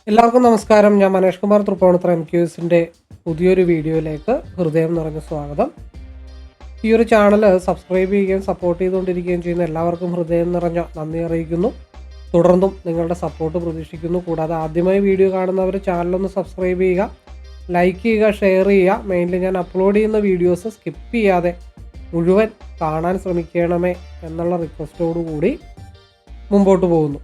എല്ലാവർക്കും നമസ്കാരം. ഞാൻ മനേഷ് കുമാർ തൃപ്പൂണിത്തുറ MQSന്റെ പുതിയൊരു വീഡിയോയിലേക്ക് ഹൃദയം നിറഞ്ഞ സ്വാഗതം. ഈ ഒരു ചാനൽ സബ്സ്ക്രൈബ് ചെയ്യുകയും സപ്പോർട്ട് ചെയ്തുകൊണ്ടിരിക്കുകയും ചെയ്യുന്ന എല്ലാവർക്കും ഹൃദയം നിറഞ്ഞ നന്ദി അറിയിക്കുന്നു. തുടർന്നും നിങ്ങളുടെ സപ്പോർട്ട് പ്രതീക്ഷിക്കുന്നു. കൂടാതെ ആദ്യമായി വീഡിയോ കാണുന്നവർ ചാനലൊന്ന് സബ്സ്ക്രൈബ് ചെയ്യുക, ലൈക്ക് ചെയ്യുക, ഷെയർ ചെയ്യുക. മെയിൻലി ഞാൻ അപ്ലോഡ് ചെയ്യുന്ന വീഡിയോസ് സ്കിപ്പ് ചെയ്യാതെ മുഴുവൻ കാണാൻ ശ്രമിക്കണമേ എന്നുള്ള റിക്വസ്റ്റോടുകൂടി മുമ്പോട്ട് പോകുന്നു.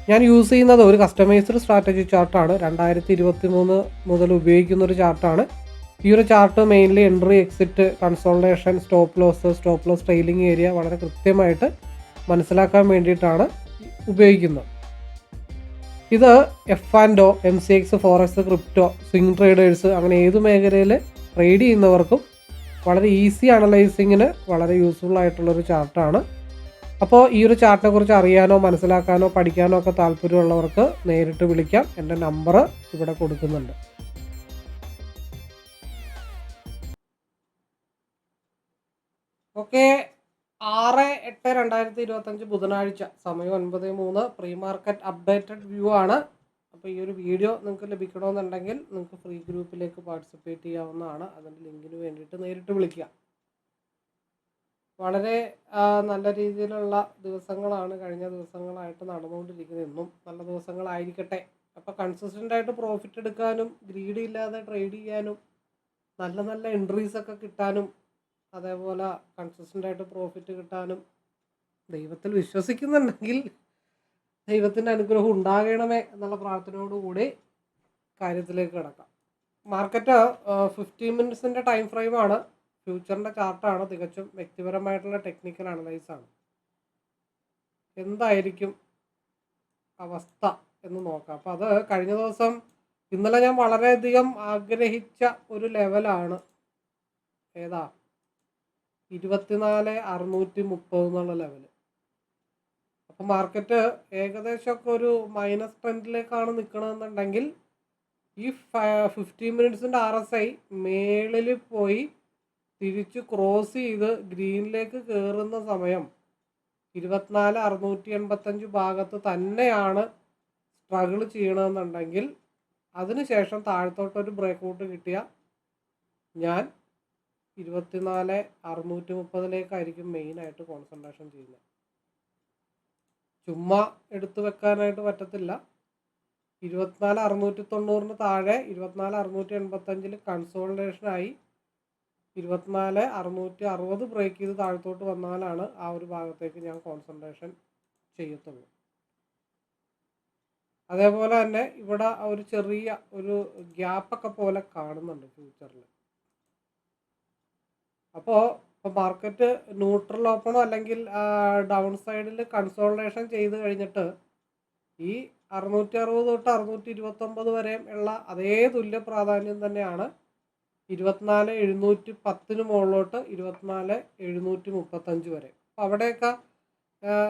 ഞാൻ യൂസ് ചെയ്യുന്നത് ഒരു കസ്റ്റമൈസ്ഡ് സ്ട്രാറ്റജി ചാർട്ടാണ്. 2023 മുതൽ ഉപയോഗിക്കുന്ന ഒരു ചാർട്ടാണ്. ഈ ഒരു chart mainly entry, exit, consultation, stop loss trailing area വളരെ കൃത്യമായിട്ട് മനസ്സിലാക്കാൻ വേണ്ടിയിട്ടാണ് ഉപയോഗിക്കുന്നത്. ഇത് F&O, MCX, Forex, crypto, swing traders അങ്ങനെ ഏത് മേഖലയിൽ ട്രേഡ് ചെയ്യുന്നവർക്കും വളരെ ഈസി അനലൈസിങ്ങിന് വളരെ യൂസ്ഫുൾ ആയിട്ടുള്ളൊരു ചാർട്ടാണ്. അപ്പോൾ ഈ ഒരു ചാർട്ടിനെ കുറിച്ച് അറിയാനോ മനസ്സിലാക്കാനോ പഠിക്കാനോ ഒക്കെ താല്പര്യമുള്ളവർക്ക് നേരിട്ട് വിളിക്കാം. എൻ്റെ നമ്പർ ഇവിടെ കൊടുക്കുന്നുണ്ട്. ഓക്കെ, 6/8/2025 ബുധനാഴ്ച, സമയം 9:03. പ്രീ മാർക്കറ്റ് അപ്ഡേറ്റഡ് വ്യൂ ആണ്. അപ്പോൾ ഈ ഒരു വീഡിയോ നിങ്ങൾക്ക് ലഭിക്കണമെന്നുണ്ടെങ്കിൽ നിങ്ങൾക്ക് ഫ്രീ ഗ്രൂപ്പിലേക്ക് പാർട്ടിസിപ്പേറ്റ് ചെയ്യാവുന്നതാണ്. അതിൻ്റെ ലിങ്കിന് വേണ്ടിയിട്ട് നേരിട്ട് വിളിക്കുക. വളരെ നല്ല രീതിയിലുള്ള ദിവസങ്ങളാണ് കഴിഞ്ഞ ദിവസങ്ങളായിട്ട് നടന്നുകൊണ്ടിരിക്കുന്നത്. എന്നും നല്ല ദിവസങ്ങളായിരിക്കട്ടെ. അപ്പോൾ കൺസിസ്റ്റൻ്റായിട്ട് പ്രോഫിറ്റ് എടുക്കാനും ഗ്രീഡ് ഇല്ലാതെ ട്രേഡ് ചെയ്യാനും നല്ല നല്ല എൻട്രീസൊക്കെ കിട്ടാനും അതേപോലെ കൺസിസ്റ്റൻ്റായിട്ട് പ്രോഫിറ്റ് കിട്ടാനും ദൈവത്തിൽ വിശ്വസിക്കുന്നുണ്ടെങ്കിൽ ദൈവത്തിൻ്റെ അനുഗ്രഹം ഉണ്ടാകണമേ എന്നുള്ള പ്രാർത്ഥനയോടുകൂടി കാര്യത്തിലേക്ക് കിടക്കാം. മാർക്കറ്റ് 15 മിനിറ്റ്സിൻ്റെ ടൈം ഫ്രെയിമാണ്. ഫ്യൂച്ചറിൻ്റെ ചാർട്ടാണ്. തികച്ചും വ്യക്തിപരമായിട്ടുള്ള ടെക്നിക്കൽ അനലൈസാണ്. എന്തായിരിക്കും അവസ്ഥ എന്ന് നോക്കാം. അപ്പോൾ അത് കഴിഞ്ഞ ദിവസം ഇന്നലെ ഞാൻ വളരെയധികം ആഗ്രഹിച്ച ഒരു ലെവലാണ്. ഏതാ? 24,630 എന്നുള്ള ലെവൽ. അപ്പോൾ മാർക്കറ്റ് ഏകദേശമൊക്കെ ഒരു മൈനസ് ട്രെൻഡിലേക്കാണ് നിൽക്കണമെന്നുണ്ടെങ്കിൽ ഈ 15 മിനിറ്റ്സിൻ്റെ RSI മേളിൽ പോയി തിരിച്ച് ക്രോസ് ചെയ്ത് ഗ്രീനിലേക്ക് കയറുന്ന സമയം 24,685 ഭാഗത്ത് തന്നെയാണ് സ്ട്രഗിൾ ചെയ്യണമെന്നുണ്ടെങ്കിൽ അതിനുശേഷം താഴത്തോട്ടൊരു ബ്രേക്ക് ഔട്ട് കിട്ടിയ ഞാൻ 24,630 മെയിനായിട്ട് കോൺസെൻട്രേഷൻ ചെയ്യുന്നത്. ചുമ്മാ എടുത്തു വെക്കാനായിട്ട് പറ്റത്തില്ല. 24,690 താഴെ 24,685 കൺസോൾട്ടേഷനായി 24,660 ബ്രേക്ക് ചെയ്ത് താഴത്തോട്ട് വന്നാലാണ് ആ ഒരു ഭാഗത്തേക്ക് ഞാൻ കോൺസെൻട്രേഷൻ ചെയ്യത്തുള്ളൂ. അതേപോലെ തന്നെ ഇവിടെ ഒരു ചെറിയ ഒരു ഗ്യാപ്പൊക്കെ പോലെ കാണുന്നുണ്ട് ഫ്യൂച്ചറിൽ. അപ്പോൾ മാർക്കറ്റ് ന്യൂട്രൽ ഓപ്പണോ അല്ലെങ്കിൽ ഡൗൺ സൈഡിൽ കൺസോൾട്ടേഷൻ ചെയ്ത് കഴിഞ്ഞിട്ട് ഈ 660 തൊട്ട് 629 വരെയും ഉള്ള അതേ തുല്യ പ്രാധാന്യം തന്നെയാണ് 24,710 മുകളിലോട്ട് 24,735 വരെ. അപ്പോൾ അവിടെയൊക്കെ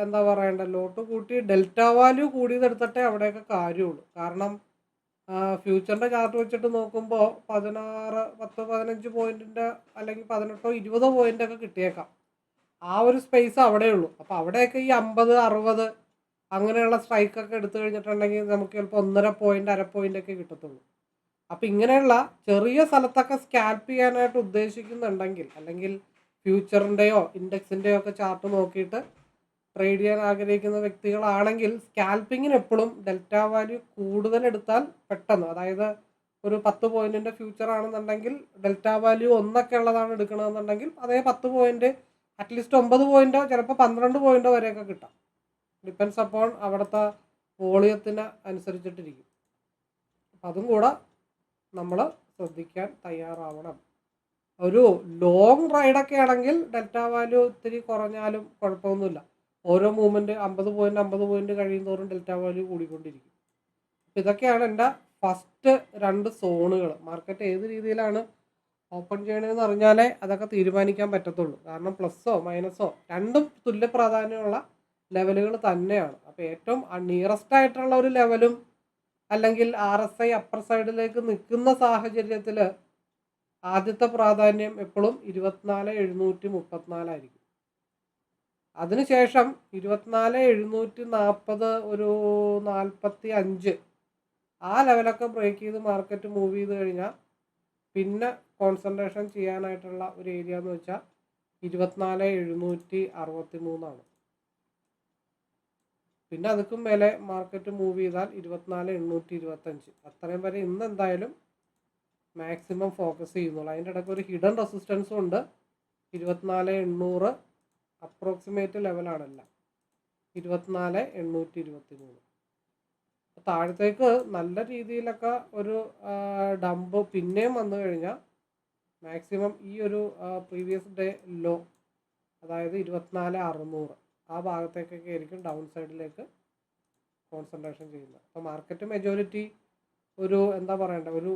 എന്താ പറയണ്ട, ലോട്ട് കൂട്ടി ഡെൽറ്റ വാല്യൂ കൂടിയതെടുത്തിട്ടേ അവിടെയൊക്കെ കാര്യമുള്ളൂ. കാരണം ഫ്യൂച്ചറിൻ്റെ ചാർട്ട് വെച്ചിട്ട് നോക്കുമ്പോൾ 16, 10, 15 പോയിൻറ്റിൻ്റെ അല്ലെങ്കിൽ 18, 20 പോയിൻ്റൊക്കെ കിട്ടിയേക്കാം. ആ ഒരു സ്പേസ് അവിടെയുള്ളൂ. അപ്പോൾ അവിടെയൊക്കെ ഈ 50, 60 അങ്ങനെയുള്ള സ്ട്രൈക്കൊക്കെ എടുത്തു കഴിഞ്ഞിട്ടുണ്ടെങ്കിൽ നമുക്ക് ചിലപ്പോൾ 1.5 പോയിൻ്റ്, 1/2 പോയിൻ്റൊക്കെ കിട്ടത്തുള്ളൂ. അപ്പം ഇങ്ങനെയുള്ള ചെറിയ സ്ഥലത്തൊക്കെ സ്കാൽപ്പ് ചെയ്യാനായിട്ട് ഉദ്ദേശിക്കുന്നുണ്ടെങ്കിൽ അല്ലെങ്കിൽ ഫ്യൂച്ചറിൻ്റെയോ ഇൻഡെക്സിൻ്റെയോ ഒക്കെ ചാർട്ട് നോക്കിയിട്ട് ട്രേഡ് ചെയ്യാൻ ആഗ്രഹിക്കുന്ന വ്യക്തികളാണെങ്കിൽ സ്കാൽപ്പിങ്ങിന് എപ്പോഴും ഡെൽറ്റ വാല്യൂ കൂടുതൽ എടുത്താൽ പെട്ടെന്ന്, അതായത് ഒരു 10 പോയിൻറ്റിൻ്റെ ഫ്യൂച്ചർ ആണെന്നുണ്ടെങ്കിൽ ഡെൽറ്റ വാല്യൂ 1 ഉള്ളതാണ് എടുക്കണമെന്നുണ്ടെങ്കിൽ അതേ 10 പോയിൻറ്റ് അറ്റ്ലീസ്റ്റ് 9 പോയിൻറ്റോ ചിലപ്പോൾ 12 പോയിൻറ്റോ വരെയൊക്കെ കിട്ടാം. ഡിപ്പെൻസ് അപ്പോൺ അവിടുത്തെ വോളിയത്തിന് അനുസരിച്ചിട്ടിരിക്കും. അപ്പം അതും കൂടെ നമ്മൾ ശ്രദ്ധിക്കാൻ തയ്യാറാവണം. ഒരു ലോങ് റൈഡൊക്കെ ആണെങ്കിൽ ഡെൽറ്റ വാല്യൂ ഇത്തിരി കുറഞ്ഞാലും കുഴപ്പമൊന്നുമില്ല. ഓരോ മൂവ്മെൻറ്റ് 50 പോയിൻറ്റ് കഴിയും തോറും ഡെൽറ്റ വാല്യൂ കൂടിക്കൊണ്ടിരിക്കും. അപ്പോൾ ഇതൊക്കെയാണ് എൻ്റെ ഫസ്റ്റ് 2 സോണുകൾ. മാർക്കറ്റ് ഏത് രീതിയിലാണ് ഓപ്പൺ ചെയ്യണമെന്ന് അറിഞ്ഞാലേ അതൊക്കെ തീരുമാനിക്കാൻ പറ്റത്തുള്ളൂ. കാരണം പ്ലസ്സോ മൈനസോ രണ്ടും തുല്യ പ്രാധാന്യമുള്ള ലെവലുകൾ തന്നെയാണ്. അപ്പോൾ ഏറ്റവും നിയറസ്റ്റ് ആയിട്ടുള്ള ഒരു ലെവലും അല്ലെങ്കിൽ RSI അപ്പർ സൈഡിലേക്ക് നിൽക്കുന്ന സാഹചര്യത്തിൽ ആദ്യത്തെ പ്രാധാന്യം എപ്പോഴും 24,734 ആയിരിക്കും. അതിനുശേഷം 24,740 ഒരു 45 ആ ലെവലൊക്കെ ബ്രേക്ക് ചെയ്ത് മാർക്കറ്റ് മൂവ് ചെയ്ത് കഴിഞ്ഞാൽ പിന്നെ കോൺസെൻട്രേഷൻ ചെയ്യാനായിട്ടുള്ള ഒരു ഏരിയ എന്ന് വെച്ചാൽ 24,763 പിന്നെ അതുക്കും മേലെ മാർക്കറ്റ് മൂവ് ചെയ്താൽ 24,825 അത്രയും വരെ ഇന്ന് എന്തായാലും മാക്സിമം ഫോക്കസ് ചെയ്യുന്നുള്ളൂ. അതിൻ്റെ ഇടയ്ക്ക് ഒരു ഹിഡൻ റെസിസ്റ്റൻസും ഉണ്ട്. 24,800 അപ്രോക്സിമേറ്റ് ലെവലാണല്ല, 24,823. താഴത്തേക്ക് നല്ല രീതിയിലൊക്കെ ഒരു ഡംപ് പിന്നെയും വന്നു കഴിഞ്ഞാൽ മാക്സിമം ഈ ഒരു പ്രീവിയസ് ഡേ ലോ, അതായത് 24,600 ആ ഭാഗത്തേക്കൊക്കെ ആയിരിക്കും ഡൗൺ സൈഡിലേക്ക് കോൺസെൻട്രേഷൻ ചെയ്യുന്നത്. അപ്പോൾ മാർക്കറ്റ് മെജോറിറ്റി ഒരു എന്താ പറയണ്ട, ഒരു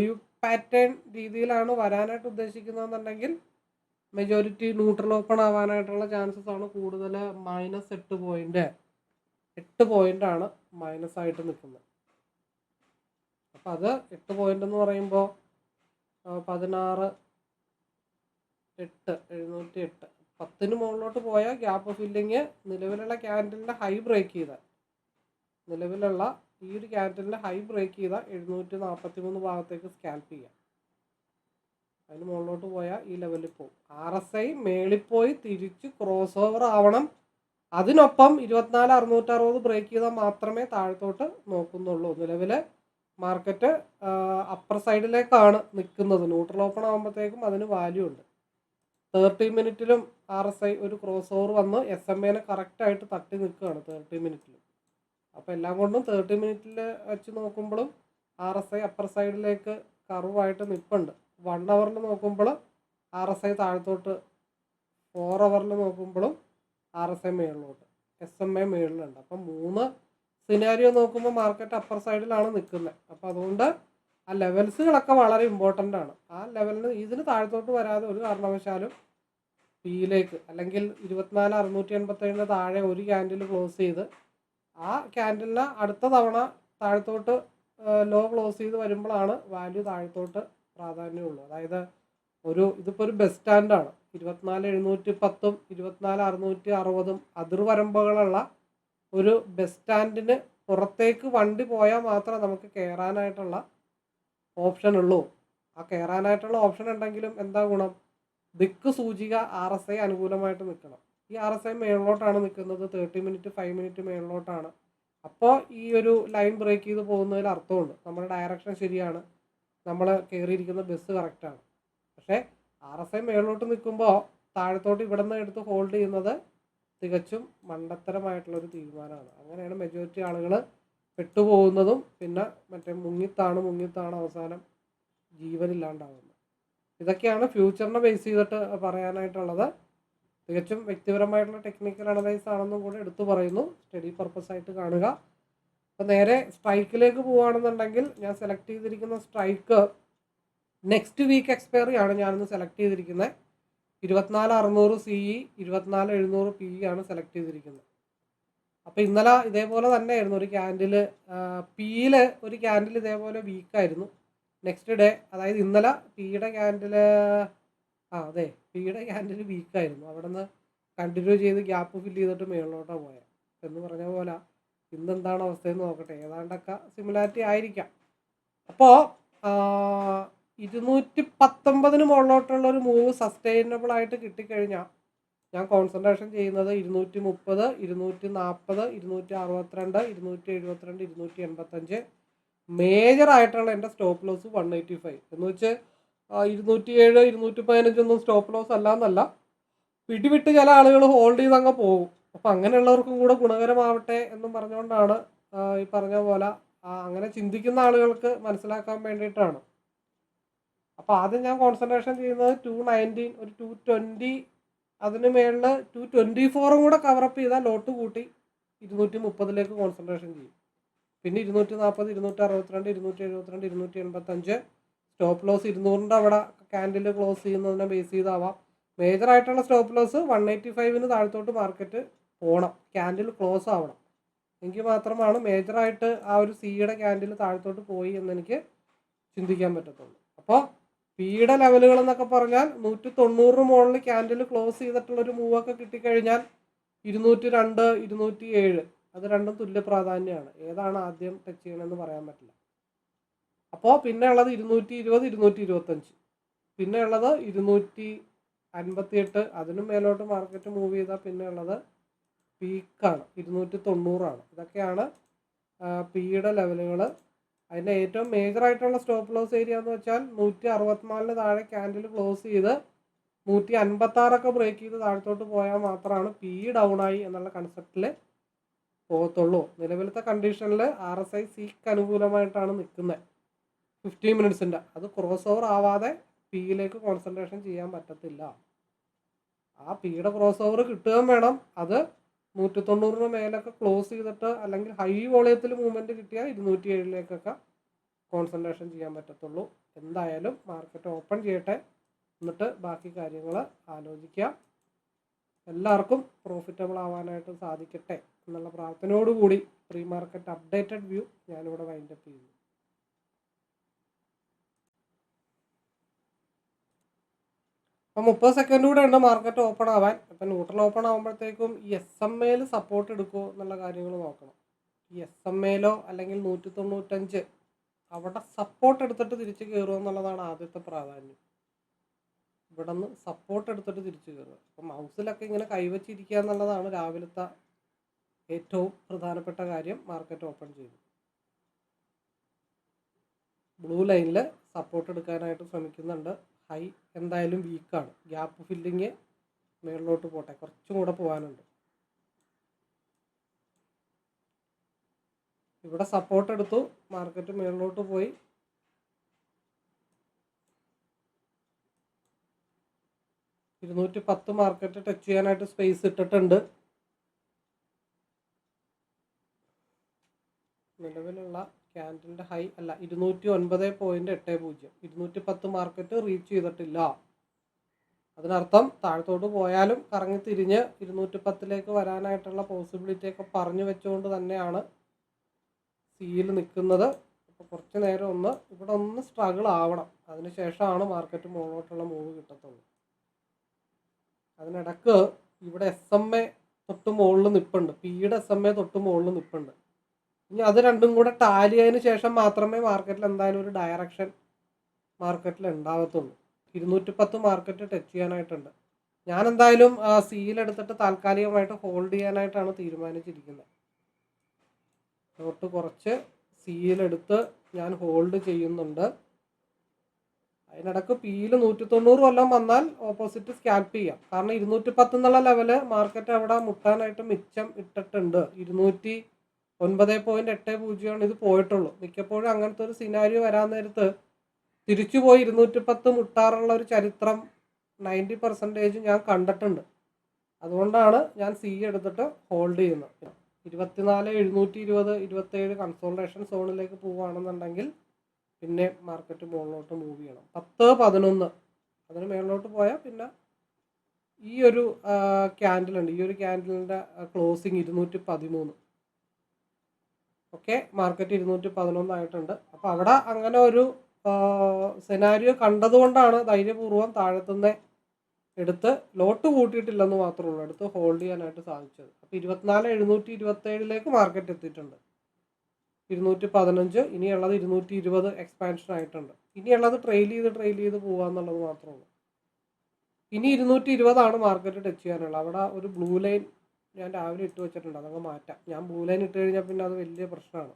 W പാറ്റേൺ രീതിയിലാണ് വരാനായിട്ട് ഉദ്ദേശിക്കുന്നതെന്നുണ്ടെങ്കിൽ മെജോറിറ്റി ന്യൂട്രൽ ഓപ്പൺ ആവാനായിട്ടുള്ള ചാൻസസ് ആണ് കൂടുതൽ. -8 പോയിൻ്റാണ് മൈനസ് ആയിട്ട് നിൽക്കുന്നത്. അപ്പം അത് 8 പോയിൻ്റ് എന്ന് പറയുമ്പോൾ 16,800 10 മുകളിലോട്ട് പോയ ഗ്യാപ്പ് ഫില്ലിങ് നിലവിലുള്ള ക്യാൻഡലിൻ്റെ ഹൈ ബ്രേക്ക് ചെയ്താൽ, നിലവിലുള്ള ഈ ഒരു ക്യാൻഡലിൻ്റെ ഹൈ ബ്രേക്ക് ചെയ്താൽ 743 ഭാഗത്തേക്ക് സ്കാൽപ്പ് ചെയ്യാം. അതിന് മുകളിലോട്ട് പോയാൽ ഈ ലെവലിൽ പോകും. RSI മേളിൽ പോയി തിരിച്ച് ക്രോസ് ഓവർ ആവണം. അതിനൊപ്പം 24,660 ബ്രേക്ക് ചെയ്താൽ മാത്രമേ താഴത്തോട്ട് നോക്കുന്നുള്ളൂ. നിലവിൽ മാർക്കറ്റ് അപ്പർ സൈഡിലേക്കാണ് നിൽക്കുന്നത്. ന്യൂട്രൽ ഓപ്പൺ ആകുമ്പോഴത്തേക്കും അതിന് വാല്യൂ ഉണ്ട്. 30 മിനിറ്റിലും RSI ഒരു ക്രോസ് ഓവർ വന്ന് SMA കറക്റ്റായിട്ട് തട്ടി നിൽക്കുകയാണ് 30 മിനിറ്റിലും. അപ്പോൾ എല്ലാം കൊണ്ടും 30 മിനിറ്റിൽ വെച്ച് നോക്കുമ്പോഴും RSI അപ്പർ സൈഡിലേക്ക് കർവായിട്ട് നിൽപ്പുണ്ട്. 1 അവറിൽ നോക്കുമ്പോൾ RSI താഴത്തോട്ട്, 4 അവറിൽ നോക്കുമ്പോഴും RSI മേളിലോട്ട്, SMA മേളിലുണ്ട്. അപ്പം 3 സിനാരിയോ നോക്കുമ്പോൾ മാർക്കറ്റ് അപ്പർ സൈഡിലാണ് നിൽക്കുന്നത്. അപ്പോൾ അതുകൊണ്ട് ആ ലെവൽസുകളൊക്കെ വളരെ ഇമ്പോർട്ടൻ്റ് ആണ്. ആ ലെവലിന് ഇതിന് താഴത്തോട്ട് വരാതെ ഒരു കാരണവശാലും പിയിലേക്ക്, അല്ലെങ്കിൽ 24,687 താഴെ ഒരു ക്യാൻഡിൽ ക്ലോസ് ചെയ്ത് ആ ക്യാൻഡിലിന് അടുത്ത തവണ താഴത്തോട്ട് ലോ ക്ലോസ് ചെയ്ത് വരുമ്പോഴാണ് വാല്യൂ താഴത്തോട്ട് പ്രാധാന്യമുള്ളൂ. അതായത് ഇതിപ്പോൾ ഒരു ബസ് സ്റ്റാൻഡാണ്. 24,710 24,660 അതിർവരമ്പുകളുള്ള ഒരു ബസ് സ്റ്റാൻഡിന് പുറത്തേക്ക് വണ്ടി പോയാൽ മാത്രമേ നമുക്ക് കയറാനായിട്ടുള്ള ഓപ്ഷൻ ഉള്ളൂ. ആ കയറാനായിട്ടുള്ള ഓപ്ഷൻ ഉണ്ടെങ്കിലും എന്താ ഗുണം? ദിക്ക് സൂചിക RSI അനുകൂലമായിട്ട് നിൽക്കണം. ഈ RSI മേളിലോട്ടാണ് നിൽക്കുന്നത്. 30 മിനിറ്റ് 5 മിനിറ്റ് മേളിലോട്ടാണ്. അപ്പോൾ ഈ ഒരു ലൈൻ ബ്രേക്ക് ചെയ്ത് പോകുന്നതിൽ അർത്ഥമുണ്ട്. നമ്മുടെ ഡയറക്ഷൻ ശരിയാണ്, നമ്മൾ കയറിയിരിക്കുന്ന ബസ് കറക്റ്റാണ്. പക്ഷേ RSI മേളിലോട്ട് നിൽക്കുമ്പോൾ താഴത്തോട്ട് ഇവിടെ നിന്ന് എടുത്ത് ഹോൾഡ് ചെയ്യുന്നത് തികച്ചും മണ്ടത്തരമായിട്ടുള്ളൊരു തീരുമാനമാണ്. അങ്ങനെയാണ് മെജോറിറ്റി ആളുകൾ പെട്ടുപോകുന്നതും പിന്നെ മുങ്ങിത്താണ് അവസാനം ജീവനില്ലാണ്ടാവുന്നത്. ഇതൊക്കെയാണ് ഫ്യൂച്ചറിനെ ബേസ് ചെയ്തിട്ട് പറയാനായിട്ടുള്ളത്. തികച്ചും വ്യക്തിപരമായിട്ടുള്ള ടെക്നിക്കൽ അനലൈസ് ആണെന്നും കൂടെ എടുത്തു പറയുന്നു. സ്റ്റഡി പർപ്പസ് ആയിട്ട് കാണുക. അപ്പോൾ നേരെ സ്ട്രൈക്കിലേക്ക് പോവുകയാണെന്നുണ്ടെങ്കിൽ ഞാൻ സെലക്ട് ചെയ്തിരിക്കുന്ന സ്ട്രൈക്ക് നെക്സ്റ്റ് വീക്ക് എക്സ്പയറി ആണ് ഞാനിന്ന് സെലക്ട് ചെയ്തിരിക്കുന്നത്. 24,600 CE 24,700 PE ആണ് സെലക്ട് ചെയ്തിരിക്കുന്നത്. അപ്പോൾ ഇന്നലെ ഇതേപോലെ തന്നെയായിരുന്നു. ഒരു ക്യാൻഡിൽ പിയിൽ ഒരു ക്യാൻഡിൽ ഇതേപോലെ വീക്കായിരുന്നു. നെക്സ്റ്റ് ഡേ, അതായത് ഇന്നലെ പിയുടെ ക്യാൻഡിൽ വീക്കായിരുന്നു. അവിടെ നിന്ന് കണ്ടിന്യൂ ചെയ്ത് ഗ്യാപ്പ് ഫില്ല് ചെയ്തിട്ട് മേളിലോട്ടാണ് പോയത്. എന്ന് പറഞ്ഞ പോലെ ഇന്നെന്താണ് അവസ്ഥയെന്ന് നോക്കട്ടെ. ഏതാണ്ടൊക്കെ സിമിലാരിറ്റി ആയിരിക്കാം. അപ്പോൾ 219 മുകളിലോട്ടുള്ള ഒരു മൂവ് സസ്റ്റൈനബിൾ ആയിട്ട് കിട്ടിക്കഴിഞ്ഞാൽ ഞാൻ കോൺസെൻട്രേഷൻ ചെയ്യുന്നത് 230, 240, 262, 272, 285. മേജറായിട്ടുള്ള എൻ്റെ സ്റ്റോപ്പ് ലോസ് 185 എന്ന് വെച്ച് 207, 215 ഒന്നും സ്റ്റോപ്പ് ലോസ് അല്ലാന്നല്ല. പിടിവിട്ട് ചില ആളുകൾ ഹോൾഡ് ചെയ്ത് അങ്ങ് പോകും. അപ്പം അങ്ങനെയുള്ളവർക്കും കൂടെ ഗുണകരമാവട്ടെ എന്നും പറഞ്ഞുകൊണ്ടാണ് ഈ പറഞ്ഞ പോലെ അങ്ങനെ ചിന്തിക്കുന്ന ആളുകൾക്ക് മനസ്സിലാക്കാൻ വേണ്ടിയിട്ടാണ്. അപ്പോൾ ആദ്യം ഞാൻ കോൺസെൻട്രേഷൻ ചെയ്യുന്നത് 219, ഒരു 220, അതിന് മേളിൽ 224 കൂടെ കവറപ്പ് ചെയ്താൽ ലോട്ട് കൂട്ടി 230 കോൺസെൻട്രേഷൻ ചെയ്യും. പിന്നെ 240, 262, 272, 285. സ്റ്റോപ്പ് ലോസ് 200 അവിടെ ക്യാൻഡിൽ ക്ലോസ് ചെയ്യുന്നതിനെ ബേസ് ചെയ്താവാം. മേജറായിട്ടുള്ള സ്റ്റോപ്പ് ലോസ് 185 താഴത്തോട്ട് മാർക്കറ്റ് പോകണം, ക്യാൻഡിൽ ക്ലോസ് ആവണം. എങ്കിൽ മാത്രമാണ് മേജറായിട്ട് ആ ഒരു സിയുടെ ക്യാൻഡിൽ താഴത്തോട്ട് പോയി എന്നെനിക്ക് ചിന്തിക്കാൻ പറ്റത്തുള്ളൂ. അപ്പോൾ പിയുടെ ലെവലുകൾ എന്നൊക്കെ പറഞ്ഞാൽ 190 മുകളിൽ ക്യാൻഡിൽ ക്ലോസ് ചെയ്തിട്ടുള്ളൊരു മൂവൊക്കെ കിട്ടിക്കഴിഞ്ഞാൽ 202, 207 അത് രണ്ടും തുല്യ പ്രാധാന്യമാണ്. ഏതാണ് ആദ്യം ടച്ച് ചെയ്യണമെന്ന് പറയാൻ പറ്റില്ല. അപ്പോൾ പിന്നെ ഉള്ളത് 220, 225, പിന്നെ ഉള്ളത് 258, അതിനും മേലോട്ട് മാർക്കറ്റ് മൂവ് ചെയ്താൽ പിന്നെ ഉള്ളത് പീക്കാണ്, 290. ഇതൊക്കെയാണ് പിയുടെ ലെവലുകൾ. അതിൻ്റെ ഏറ്റവും മേജറായിട്ടുള്ള സ്റ്റോപ്പ് ലോസ് ഏരിയ എന്ന് വെച്ചാൽ 164 താഴെ ക്യാൻഡിൽ ക്ലോസ് ചെയ്ത് 156 ബ്രേക്ക് ചെയ്ത് താഴത്തോട്ട് പോയാൽ മാത്രമാണ് പി ഡൗൺ ആയി എന്നുള്ള കൺസെപ്റ്റിൽ പോകത്തുള്ളൂ. നിലവിലത്തെ കണ്ടീഷനിൽ RSI സീക്ക് അനുകൂലമായിട്ടാണ് നിൽക്കുന്നത് 15 മിനിറ്റ്സിൻ്റെ. അത് ക്രോസ് ഓവർ ആവാതെ പിയിലേക്ക് കോൺസെൻട്രേഷൻ ചെയ്യാൻ പറ്റത്തില്ല. ആ പിയുടെ ക്രോസ് ഓവർ കിട്ടുകയും വേണം. അത് 190 മേലൊക്കെ ക്ലോസ് ചെയ്തിട്ട് അല്ലെങ്കിൽ ഹൈ വോളിയത്തിൽ മൂവ്മെൻറ്റ് കിട്ടിയാൽ 207 കോൺസെൻട്രേഷൻ ചെയ്യാൻ പറ്റത്തുള്ളൂ. എന്തായാലും മാർക്കറ്റ് ഓപ്പൺ ചെയ്യട്ടെ, എന്നിട്ട് ബാക്കി കാര്യങ്ങൾ ആലോചിക്കാം. എല്ലാവർക്കും പ്രോഫിറ്റബിൾ ആവാനായിട്ട് സാധിക്കട്ടെ എന്നുള്ള പ്രാർത്ഥനയോടുകൂടി പ്രീ മാർക്കറ്റ് അപ്ഡേറ്റഡ് വ്യൂ ഞാനിവിടെ വൈൻഡപ്പ് ചെയ്യുന്നു. അപ്പോൾ 30 സെക്കൻഡ് കൂടെ ഉണ്ട് മാർക്കറ്റ് ഓപ്പൺ ആവാൻ. അപ്പം ന്യൂട്രൽ ഓപ്പൺ ആകുമ്പോഴത്തേക്കും ഈ SMAയിൽ സപ്പോർട്ട് എടുക്കുമോ എന്നുള്ള കാര്യങ്ങൾ നോക്കണം. ഈ SMAയിലോ അല്ലെങ്കിൽ 195 അവിടെ സപ്പോർട്ട് എടുത്തിട്ട് തിരിച്ച് കയറുക എന്നുള്ളതാണ് ആദ്യത്തെ പ്രാധാന്യം. ഇവിടെ നിന്ന് സപ്പോർട്ട് എടുത്തിട്ട് തിരിച്ച് കയറുക. അപ്പം മൗസിലൊക്കെ ഇങ്ങനെ കൈവച്ചിരിക്കുക എന്നുള്ളതാണ് രാവിലത്തെ ഏറ്റവും പ്രധാനപ്പെട്ട കാര്യം. മാർക്കറ്റ് ഓപ്പൺ ചെയ്തു ബ്ലൂ ലൈനിൽ സപ്പോർട്ട് എടുക്കാനായിട്ട് ശ്രമിക്കുന്നുണ്ട്. ഹൈ എന്തായാലും വീക്കാണ്. ഗ്യാപ്പ് ഫില്ലിങ് മേളിലോട്ട് പോട്ടെ, കുറച്ചും കൂടെ പോകാനുണ്ട്. ഇവിടെ സപ്പോർട്ട് എടുത്തു, മാർക്കറ്റ് മേളിലോട്ട് പോയി. $210 മാർക്കറ്റ് ടച്ച് ചെയ്യാനായിട്ട് സ്പേസ് ഇട്ടിട്ടുണ്ട്. നിലവിലുള്ള ക്യാൻഡിലിൻ്റെ ഹൈ അല്ല 209.80. 210 മാർക്കറ്റ് റീച്ച് ചെയ്തിട്ടില്ല. അതിനർത്ഥം താഴത്തോട്ട് പോയാലും കറങ്ങി തിരിഞ്ഞ് 210 വരാനായിട്ടുള്ള പോസിബിലിറ്റി ഒക്കെ പറഞ്ഞു വെച്ചുകൊണ്ട് തന്നെയാണ് സിയിൽ നിൽക്കുന്നത്. അപ്പോൾ കുറച്ച് നേരം ഇവിടെ ഒന്ന് സ്ട്രഗിൾ ആവണം, അതിനുശേഷമാണ് മാർക്കറ്റ് മുകളിലോട്ടുള്ള മൂവ് കിട്ടത്തുള്ളൂ. അതിനിടക്ക് ഇവിടെ SMA തൊട്ട് മുകളിൽ നിൽപ്പുണ്ട്, പിയുടെ SMA തൊട്ട് മുകളിൽ നിൽപ്പുണ്ട്. ഇനി അത് രണ്ടും കൂടെ ടാലി ആയതിനു ശേഷം മാത്രമേ മാർക്കറ്റിൽ എന്തായാലും ഒരു ഡയറക്ഷൻ മാർക്കറ്റിൽ ഉണ്ടാകത്തുള്ളൂ. 210 മാർക്കറ്റ് ടച്ച് ചെയ്യാനായിട്ടുണ്ട്. ഞാൻ എന്തായാലും സിയിലെടുത്തിട്ട് താൽക്കാലികമായിട്ട് ഹോൾഡ് ചെയ്യാനായിട്ടാണ് തീരുമാനിച്ചിരിക്കുന്നത്. നോട്ട് കുറച്ച് സിയിലെടുത്ത് ഞാൻ ഹോൾഡ് ചെയ്യുന്നുണ്ട്. അതിനിടക്ക് പിയിൽ 190 വല്ലതും വന്നാൽ ഓപ്പോസിറ്റ് സ്കാൽപ്പ് ചെയ്യാം. കാരണം 210 എന്നുള്ള ലെവല് മാർക്കറ്റ് അവിടെ മുട്ടാനായിട്ട് മിച്ചം ഇട്ടിട്ടുണ്ട്. 209.80 ഇത് പോയിട്ടുള്ളൂ. മിക്കപ്പോഴും അങ്ങനത്തെ ഒരു സിനാരിയോ വരാൻ നേരത്ത് തിരിച്ചു പോയി 210 മുട്ടാറുള്ള ഒരു ചരിത്രം 90% ഞാൻ കണ്ടിട്ടുണ്ട്. അതുകൊണ്ടാണ് ഞാൻ സി എടുത്തിട്ട് ഹോൾഡ് ചെയ്യുന്നത്. 24,720, 27 കൺസോൾട്ടേഷൻ സോണിലേക്ക് പോവുകയാണെന്നുണ്ടെങ്കിൽ പിന്നെ മാർക്കറ്റ് മുകളിലോട്ട് മൂവ് ചെയ്യണം. 10-11 അതിന് മേളിലോട്ട് പോയാൽ പിന്നെ ഈ ഒരു ക്യാൻഡിലുണ്ട്, ഈ ഒരു ക്യാൻഡിലിൻ്റെ ക്ലോസിങ് 213. ഓക്കെ, മാർക്കറ്റ് 211 ആയിട്ടുണ്ട്. അപ്പോൾ അവിടെ അങ്ങനെ ഒരു സെനാരിയോ കണ്ടതുകൊണ്ടാണ് ധൈര്യപൂർവ്വം താഴത്തുനിന്ന് എടുത്ത് ലോട്ട് കൂട്ടിയിട്ടില്ലെന്ന് മാത്രമേ ഉള്ളൂ, എടുത്ത് ഹോൾഡ് ചെയ്യാനായിട്ട് സാധിച്ചത്. അപ്പോൾ 24,727 മാർക്കറ്റ് എത്തിയിട്ടുണ്ട്. 215, ഇനിയുള്ളത് 220 എക്സ്പാൻഷൻ ആയിട്ടുണ്ട്. ഇനിയുള്ളത് ട്രെയിൽ ചെയ്ത് പോകുക എന്നുള്ളത് മാത്രമേ ഉള്ളൂ. ഇനി 220 മാർക്കറ്റ് ടച്ച് ചെയ്യാനുള്ളത്. അവിടെ ഒരു ബ്ലൂ ലൈൻ ഞാൻ രാവിലെ ഇട്ട് വെച്ചിട്ടുണ്ട്, അതങ്ങ് മാറ്റാം. ഞാൻ ബ്ലൂ ലൈൻ ഇട്ട് കഴിഞ്ഞാൽ പിന്നെ അത് വലിയ പ്രശ്നമാണ്.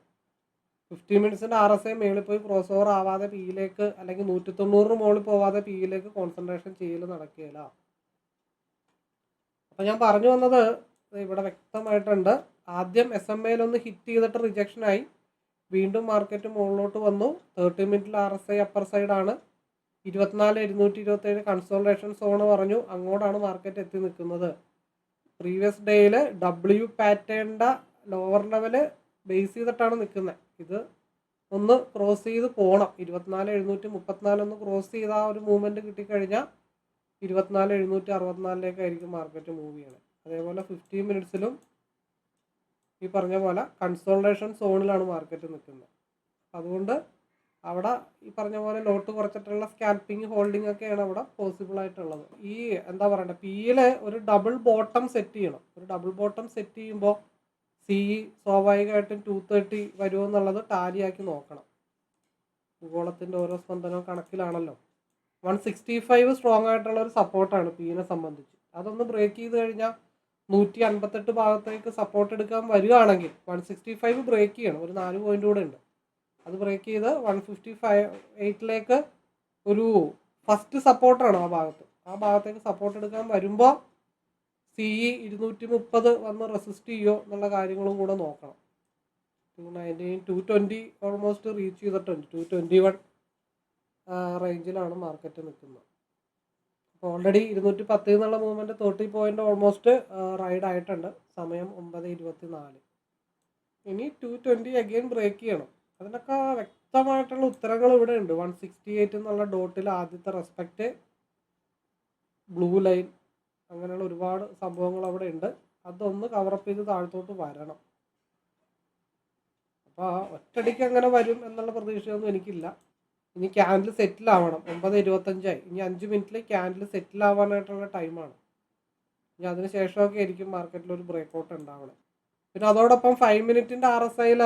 15 മിനിറ്റ്സിൻ്റെ RSI മേളിൽ പോയി ക്രോസ് ഓവർ ആവാതെ പിയിലേക്ക്, അല്ലെങ്കിൽ 190 മുകളിൽ പോവാതെ പിയിലേക്ക് കോൺസെൻട്രേഷൻ ചെയ്യൽ നടക്കുകയില്ല. അപ്പം ഞാൻ പറഞ്ഞു വന്നത് ഇവിടെ വ്യക്തമായിട്ടുണ്ട്. ആദ്യം SMA ഒന്ന് ഹിറ്റ് ചെയ്തിട്ട് റിജക്ഷനായി, വീണ്ടും മാർക്കറ്റ് മുകളിലോട്ട് വന്നു. 30 മിനിറ്റിൽ RSI അപ്പർ സൈഡാണ്. 24,227 കൺസോൾട്ടേഷൻ സോണ് പറഞ്ഞു, അങ്ങോട്ടാണ് മാർക്കറ്റ് എത്തി നിൽക്കുന്നത്. പ്രീവിയസ് ഡേയിൽ W പാറ്റേണിൻ്റെ ലോവർ ലെവല് ബേസ് ചെയ്തിട്ടാണ് നിൽക്കുന്നത്. ഇത് ഒന്ന് ക്രോസ് ചെയ്ത് പോകണം. 24,734 ഒന്ന് ക്രോസ് ചെയ്ത് ആ ഒരു മൂവ്മെൻറ്റ് കിട്ടിക്കഴിഞ്ഞാൽ 24,764 മാർക്കറ്റ് മൂവ് ചെയ്യണം. അതേപോലെ 15 മിനിറ്റ്സിലും ഈ പറഞ്ഞ പോലെ കൺസോൾട്ടേഷൻ സോണിലാണ് മാർക്കറ്റ് നിൽക്കുന്നത്. അതുകൊണ്ട് അവിടെ ഈ പറഞ്ഞ പോലെ ലോട്ട് കുറച്ചിട്ടുള്ള സ്കാൽപ്പിംഗ് ഹോൾഡിംഗ് ഒക്കെയാണ് അവിടെ പോസിബിൾ ആയിട്ടുള്ളത്. ഈ എന്താ പറയണ്ടേ, പിയിൽ ഒരു ഡബിൾ ബോട്ടം സെറ്റ് ചെയ്യണം. ഒരു ഡബിൾ ബോട്ടം സെറ്റ് ചെയ്യുമ്പോൾ സി സ്വാഭാവികമായിട്ടും 230 വരുമോ എന്നുള്ളത് ടാലിയാക്കി നോക്കണം. ഭൂഗോളത്തിൻ്റെ ഓരോ സ്പന്ദനവും കണക്കിലാണല്ലോ. 165 സ്ട്രോങ് ആയിട്ടുള്ള ഒരു സപ്പോർട്ടാണ് പീനെ സംബന്ധിച്ച്. അതൊന്ന് ബ്രേക്ക് ചെയ്ത് കഴിഞ്ഞാൽ 158 ഭാഗത്തേക്ക് സപ്പോർട്ട് എടുക്കാൻ വരികയാണെങ്കിൽ 165 ബ്രേക്ക് ചെയ്യണം. ഒരു 4 പോയിന്റ് കൂടെ ഉണ്ട്. അത് ബ്രേക്ക് ചെയ്ത് 158ലേക്ക് ഒരു ഫസ്റ്റ് സപ്പോർട്ടാണ് ആ ഭാഗത്തേക്ക് സപ്പോർട്ട് എടുക്കാൻ വരുമ്പോൾ CE 230 വന്ന് റെസിസ്റ്റ് ചെയ്യോ എന്നുള്ള കാര്യങ്ങളും കൂടെ നോക്കണം. 290 220 ഓൾമോസ്റ്റ് റീച്ച് ചെയ്തിട്ടുണ്ട്. 221 റേഞ്ചിലാണ് മാർക്കറ്റ് നിൽക്കുന്നത്. അപ്പോൾ ഓൾറെഡി 210 എന്നുള്ള മൂവ്മെൻറ്റ് 30 പോയിന്റ് ഓൾമോസ്റ്റ് റൈഡ് ആയിട്ടുണ്ട്. സമയം 9:24. ഇനി 220 അഗെയിൻ ബ്രേക്ക് ചെയ്യണം. അതിനൊക്കെ വ്യക്തമായിട്ടുള്ള ഉത്തരങ്ങൾ ഇവിടെ ഉണ്ട്. 168 എന്നുള്ള ഡോട്ടിൽ ആദ്യത്തെ റെസ്പെക്റ്റ്, ബ്ലൂ ലൈൻ, അങ്ങനെയുള്ള ഒരുപാട് സംഭവങ്ങൾ അവിടെ ഉണ്ട്. അതൊന്ന് കവറപ്പ് ചെയ്ത് താഴത്തോട്ട് വരണം. അപ്പോൾ ഒറ്റയടിക്ക് അങ്ങനെ വരും എന്നുള്ള പ്രതീക്ഷയൊന്നും എനിക്കില്ല. ഇനി ക്യാൻഡിൽ സെറ്റിൽ ആവണം. 9:25 ഇനി 5 മിനിറ്റിൽ ക്യാൻഡിൽ സെറ്റിൽ ആവാനായിട്ടുള്ള ടൈമാണ്. ഇനി അതിന് ശേഷമൊക്കെ ആയിരിക്കും മാർക്കറ്റിൽ ഒരു ബ്രേക്കൗട്ട് ഉണ്ടാവണം. പിന്നെ അതോടൊപ്പം 5 മിനിറ്റിൻ്റെ RSIയിൽ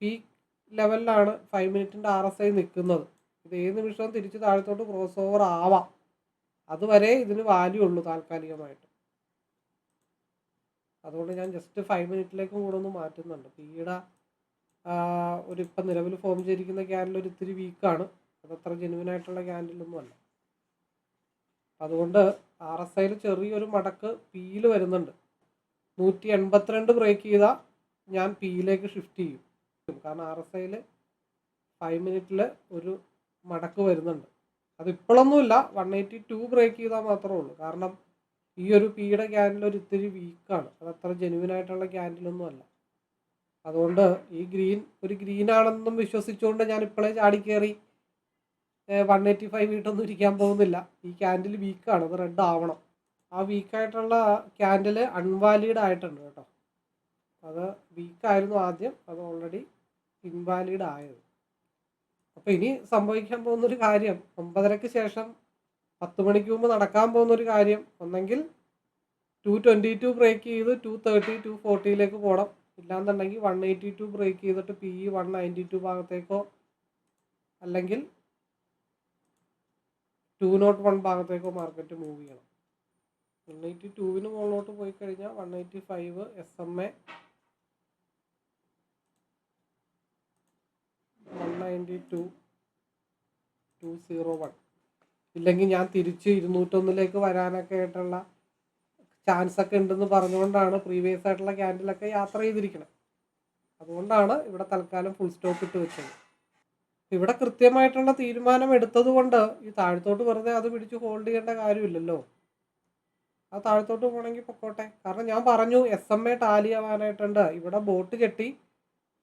പീക്ക് ലെവലിലാണ് 5 മിനിറ്റിൻ്റെ RSI നിൽക്കുന്നത്. ഇത് ഏത് നിമിഷവും തിരിച്ച് താഴത്തോട്ട് ക്രോസ് ഓവർ ആവാം. അതുവരെ ഇതിന് വാല്യൂ ഉള്ളൂ താൽക്കാലികമായിട്ട്. അതുകൊണ്ട് ഞാൻ ജസ്റ്റ് 5 മിനിറ്റിലേക്കും കൂടെ ഒന്ന് മാറ്റുന്നുണ്ട്. പിയുടെ ഒരു ഇപ്പം നിലവിൽ ഫോം ചെയ്തിരിക്കുന്ന ക്യാൻഡിൽ ഒരു ഇത്തിരി വീക്കാണ്. അതത്ര ജെനുവിനായിട്ടുള്ള ക്യാൻഡിലൊന്നും അല്ല. അതുകൊണ്ട് RSIയിൽ ചെറിയൊരു മടക്ക് പിയിൽ വരുന്നുണ്ട്. 182 ബ്രേക്ക് ചെയ്താൽ ഞാൻ പിയിലേക്ക് ഷിഫ്റ്റ് ചെയ്യും. കാരണം RSIയിൽ 5 മിനിറ്റിൽ ഒരു മടക്ക് വരുന്നുണ്ട്. അത് ഇപ്പോഴൊന്നുമില്ല, 182 ബ്രേക്ക് ചെയ്താൽ മാത്രമേ ഉള്ളൂ. കാരണം ഈ ഒരു പിയുടെ ക്യാൻഡിൽ ഒരു ഇത്തിരി വീക്കാണ്. അതത്ര ജെനുവിനായിട്ടുള്ള ക്യാൻഡിലൊന്നും അല്ല. അതുകൊണ്ട് ഈ ഒരു ഗ്രീൻ ആണെന്നും വിശ്വസിച്ചുകൊണ്ട് ഞാൻ ഇപ്പോഴേ ചാടിക്കയറി 185 വീട്ടൊന്നും ഇരിക്കാൻ പോകുന്നില്ല. ഈ ക്യാൻഡിൽ വീക്കാണ്, അത് റെഡ് ആവണം. ആ വീക്കായിട്ടുള്ള ക്യാൻഡിൽ അൺവാലിഡ് ആയിട്ടുണ്ട് കേട്ടോ. അത് വീക്കായിരുന്നു ആദ്യം, അത് ഓൾറെഡി ഇൻവാലിഡ് ആയത്. അപ്പോൾ ഇനി സംഭവിക്കാൻ പോകുന്നൊരു കാര്യം, 9:30 ശേഷം 10 മണിക്ക് മുമ്പ് നടക്കാൻ പോകുന്നൊരു കാര്യം, ഒന്നെങ്കിൽ 222 ബ്രേക്ക് ചെയ്ത് 230 240ലേക്ക് പോകണം. ഇല്ലാന്നുണ്ടെങ്കിൽ 182 ബ്രേക്ക് ചെയ്തിട്ട് PE 192 ഭാഗത്തേക്കോ അല്ലെങ്കിൽ 201 ഭാഗത്തേക്കോ മാർക്കറ്റ് മൂവ് ചെയ്യണം. 182 മുകളിലോട്ട് പോയി കഴിഞ്ഞാൽ 185 SMA 192 201. ഇല്ലെങ്കിൽ ഞാൻ തിരിച്ച് 201ലേക്ക് വരാനൊക്കെ ആയിട്ടുള്ള ചാൻസ് ഒക്കെ ഉണ്ടെന്ന് പറഞ്ഞുകൊണ്ടാണ് പ്രീവിയസ് ആയിട്ടുള്ള ക്യാൻഡിലൊക്കെ യാത്ര ചെയ്തിരിക്കുന്നത്. അതുകൊണ്ടാണ് ഇവിടെ തൽക്കാലം ഫുൾ സ്റ്റോപ്പ് ഇട്ട് വെച്ചത്. ഇവിടെ കൃത്യമായിട്ടുള്ള തീരുമാനം എടുത്തത് കൊണ്ട് ഈ താഴത്തോട്ട് വെറുതെ അത് പിടിച്ച് ഹോൾഡ് ചെയ്യേണ്ട കാര്യമില്ലല്ലോ. അത് താഴത്തോട്ട് പോകണമെങ്കിൽ പൊക്കോട്ടെ. കാരണം ഞാൻ പറഞ്ഞു SMA ടാലി ആവാനായിട്ടുണ്ട്. ഇവിടെ ബോട്ട് കെട്ടി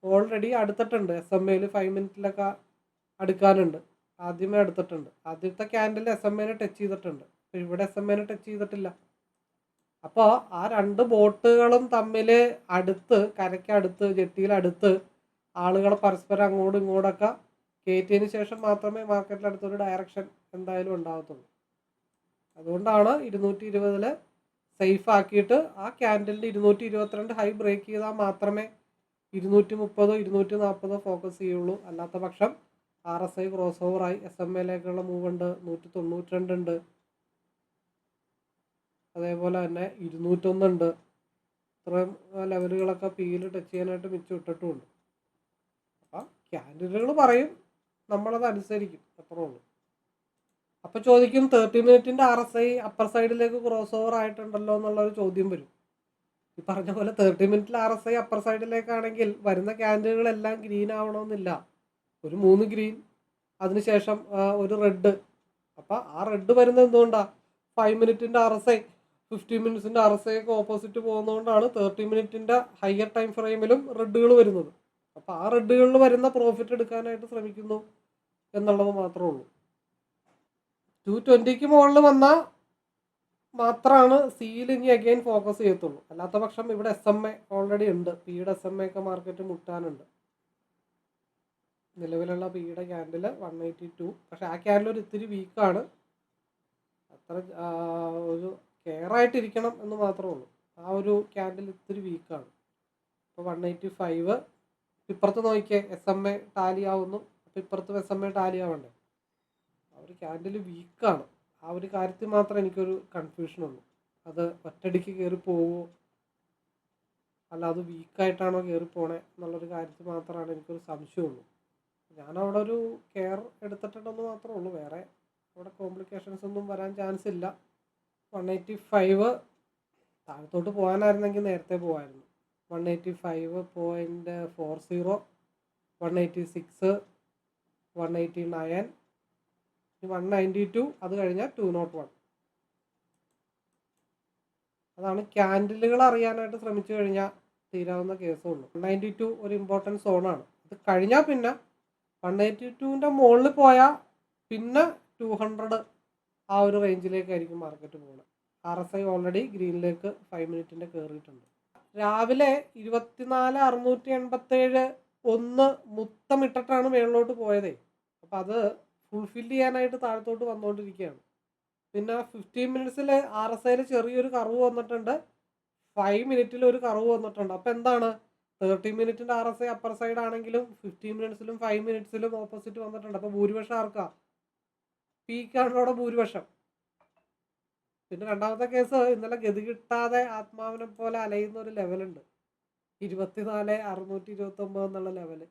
ഓൾറെഡി അടുത്തിട്ടുണ്ട്. SMAയിൽ 5 മിനിറ്റിലൊക്കെ അടുക്കാനുണ്ട്. ആദ്യമേ അടുത്തിട്ടുണ്ട്. ആദ്യത്തെ ക്യാൻഡിൽ SMA ടച്ച് ചെയ്തിട്ടുണ്ട്. അപ്പോൾ ഇവിടെ SMA ടച്ച് ചെയ്തിട്ടില്ല. അപ്പോൾ ആ 2 ബോട്ടുകളും തമ്മിൽ അടുത്ത്, കരയ്ക്കടുത്ത്, ജെട്ടിയിലടുത്ത് ആളുകളെ പരസ്പരം അങ്ങോട്ടും ഇങ്ങോട്ടൊക്കെ കയറ്റിയതിന് ശേഷം മാത്രമേ മാർക്കറ്റിൽ അടുത്തൊരു ഡയറക്ഷൻ എന്തായാലും ഉണ്ടാകത്തുള്ളൂ. അതുകൊണ്ടാണ് 220 സേഫ് ആക്കിയിട്ട് ആ ക്യാൻഡലിൻ്റെ 222 ഹൈ ബ്രേക്ക് ചെയ്താൽ മാത്രമേ 230 240 ഫോക്കസ് ചെയ്യുള്ളൂ. അല്ലാത്ത പക്ഷം RSI ക്രോസ് ഓവറായി SMAയിലേക്കുള്ള മൂവ് ഉണ്ട്. 192 ഉണ്ട്. അതേപോലെ തന്നെ 201 ഉണ്ട്. ഇത്രയും ലെവലുകളൊക്കെ പിയിൽ ടച്ച് ചെയ്യാനായിട്ട് മിച്ചം ഇട്ടിട്ടുമുണ്ട്. അപ്പം ക്യാൻഡിലുകൾ പറയും, നമ്മളത് അനുസരിക്കും, അത്രേ ഉള്ളൂ. അപ്പോൾ ചോദിക്കും 30 മിനിറ്റിൻ്റെ RSI അപ്പർ സൈഡിലേക്ക് ക്രോസ് ഓവർ ആയിട്ടുണ്ടല്ലോ എന്നുള്ളൊരു ചോദ്യം വരും. ഈ പറഞ്ഞ പോലെ 30 മിനിറ്റിൽ RSI അപ്പർ സൈഡിലേക്കാണെങ്കിൽ വരുന്ന ക്യാൻഡിലുകളെല്ലാം ഗ്രീൻ ആവണമെന്നില്ല. ഒരു 3 ഗ്രീൻ, അതിനുശേഷം ഒരു റെഡ്. അപ്പോൾ ആ റെഡ് വരുന്നത് എന്തുകൊണ്ടാണ്? 5 മിനിറ്റിൻ്റെ RSI 15 മിനിറ്റ്സിൻ്റെ RSI ഒക്കെ ഓപ്പോസിറ്റ് പോകുന്നതുകൊണ്ടാണ് 30 മിനിറ്റിൻ്റെ ഹയർ ടൈം ഫ്രെയിമിലും റെഡുകൾ വരുന്നത്. അപ്പോൾ ആ റെഡുകളിൽ വരുന്ന പ്രോഫിറ്റ് എടുക്കാനായിട്ട് ശ്രമിക്കുന്നു എന്നുള്ളത് മാത്രമേ ഉള്ളൂ. 220ക്ക് മുകളിൽ വന്നാൽ മാത്രമാണ് സിയിൽ ഇനി അഗെയിൻ ഫോക്കസ് ചെയ്യത്തുള്ളൂ. അല്ലാത്ത പക്ഷം ഇവിടെ SMA ഓൾറെഡി ഉണ്ട്. പിയുടെ SMA ഒക്കെ മാർക്കറ്റ് മുട്ടാനുണ്ട്. നിലവിലുള്ള പിയുടെ ക്യാൻഡിൽ 182. പക്ഷെ ആ ക്യാൻഡിൽ ഒരു ഇത്തിരി വീക്കാണ്. അത്ര ഒരു കെയർ ആയിട്ടിരിക്കണം എന്ന് മാത്രമേ ഉള്ളൂ. ആ ആ ഒരു ക്യാൻഡിൽ ഇത്തിരി വീക്കാണ്. അപ്പോൾ 185 ഇപ്പുറത്ത് നോക്കിയേ SMA ടാലി ആവുന്നു. അപ്പോൾ ഇപ്പുറത്ത് SMA ടാലി ആവണ്ടേ. ആ ഒരു ക്യാൻഡിൽ വീക്കാണ്. ആ ഒരു കാര്യത്തിൽ മാത്രം എനിക്കൊരു കൺഫ്യൂഷനുള്ളൂ. അത് ഒറ്റയടിക്ക് കയറി പോവുമോ അല്ല അത് വീക്കായിട്ടാണോ കയറി പോണേ എന്നുള്ളൊരു കാര്യത്തിൽ മാത്രമാണ് എനിക്കൊരു സംശയമുള്ളൂ. ഞാനവിടെ ഒരു കെയർ എടുത്തിട്ടുണ്ടെന്ന് മാത്രമേ ഉള്ളൂ. വേറെ അവിടെ കോംപ്ലിക്കേഷൻസ് ഒന്നും വരാൻ ചാൻസ് ഇല്ല. 185 താഴത്തോട്ട് പോകാനായിരുന്നെങ്കിൽ നേരത്തെ പോകാമായിരുന്നു. 185.40, 186, 189, 192, അത് കഴിഞ്ഞാൽ 201. അതാണ് ക്യാൻഡിലുകൾ അറിയാനായിട്ട് ശ്രമിച്ചു കഴിഞ്ഞാൽ തീരാവുന്ന കേസുള്ളൂ. 192 ഒരു ഇമ്പോർട്ടൻറ്റ് സോണാണ്. അത് കഴിഞ്ഞാൽ പിന്നെ 182ൻ്റെ മുകളിൽ പോയാൽ പിന്നെ 200 ആ ഒരു റേഞ്ചിലേക്കായിരിക്കും മാർക്കറ്റ് പോകുന്നത്. RSI ഓൾറെഡി ഗ്രീനിലേക്ക് 5 മിനിറ്റിൻ്റെ കയറിയിട്ടുണ്ട്. രാവിലെ 24,687 ഒന്ന് മുത്തമിട്ടിട്ടാണ് മേളിലോട്ട് പോയതേ. അപ്പോൾ അത് ഫുൾഫിൽ ചെയ്യാനായിട്ട് താഴത്തോട്ട് വന്നുകൊണ്ടിരിക്കുകയാണ്. പിന്നെ 15 മിനിറ്റ്സിൽ RSIയിൽ ചെറിയൊരു കർവ് വന്നിട്ടുണ്ട്, 5 മിനിറ്റിൽ ഒരു കർവ് വന്നിട്ടുണ്ട്. അപ്പോൾ എന്താണ് 30 മിനിറ്റിൻ്റെ RSI അപ്പർ സൈഡ് ആണെങ്കിലും 15 മിനിറ്റ്സിലും 5 മിനിറ്റ്സിലും ഓപ്പോസിറ്റ് വന്നിട്ടുണ്ട്. അപ്പോൾ ഭൂരിപക്ഷം ആർക്കാ? പീക്കാണ് അവിടെ ഭൂരിപക്ഷം. പിന്നെ രണ്ടാമത്തെ കേസ്, ഇന്നലെ ഗതി കിട്ടാതെ ആത്മാവിനെ പോലെ അലയുന്ന ഒരു ലെവലുണ്ട്, 24,629 എന്നുള്ള ലെവല്.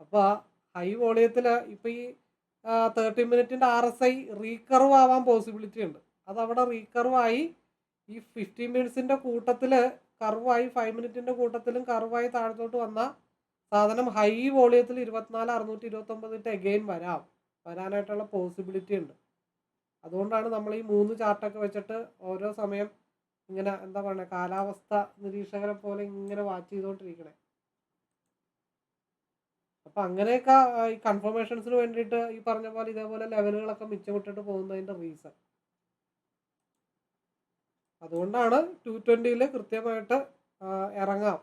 അപ്പോൾ ഹൈ വോളിയത്തിൽ ഇപ്പോൾ ഈ 30 മിനിറ്റിൻ്റെ RSI റീകർവ് ആവാൻ പോസിബിലിറ്റി ഉണ്ട്. അതവിടെ റീകർവായി ഈ 15 മിനിറ്റ്സിൻ്റെ കൂട്ടത്തിൽ കർവായി, 5 മിനിറ്റിൻ്റെ കൂട്ടത്തിലും കർവായി താഴത്തോട്ട് വന്ന സാധനം ഹൈ വോളിയത്തിൽ 24,629 അഗെയിൻ വരാനായിട്ടുള്ള പോസിബിലിറ്റി ഉണ്ട്. അതുകൊണ്ടാണ് നമ്മൾ ഈ 3 ചാർട്ടൊക്കെ വെച്ചിട്ട് ഓരോ സമയം ഇങ്ങനെ എന്താ പറയുക, കാലാവസ്ഥ നിരീക്ഷകരെ പോലെ ഇങ്ങനെ വാച്ച് ചെയ്തുകൊണ്ടിരിക്കണേ. അപ്പം അങ്ങനെയൊക്കെ ഈ കൺഫർമേഷൻസിന് വേണ്ടിയിട്ട് ഈ പറഞ്ഞ പോലെ ഇതേപോലെ ലെവലുകളൊക്കെ മിച്ചമിട്ടിട്ട് പോകുന്നതിൻ്റെ റീസൺ. അതുകൊണ്ടാണ് 220 കൃത്യമായിട്ട് ഇറങ്ങാം,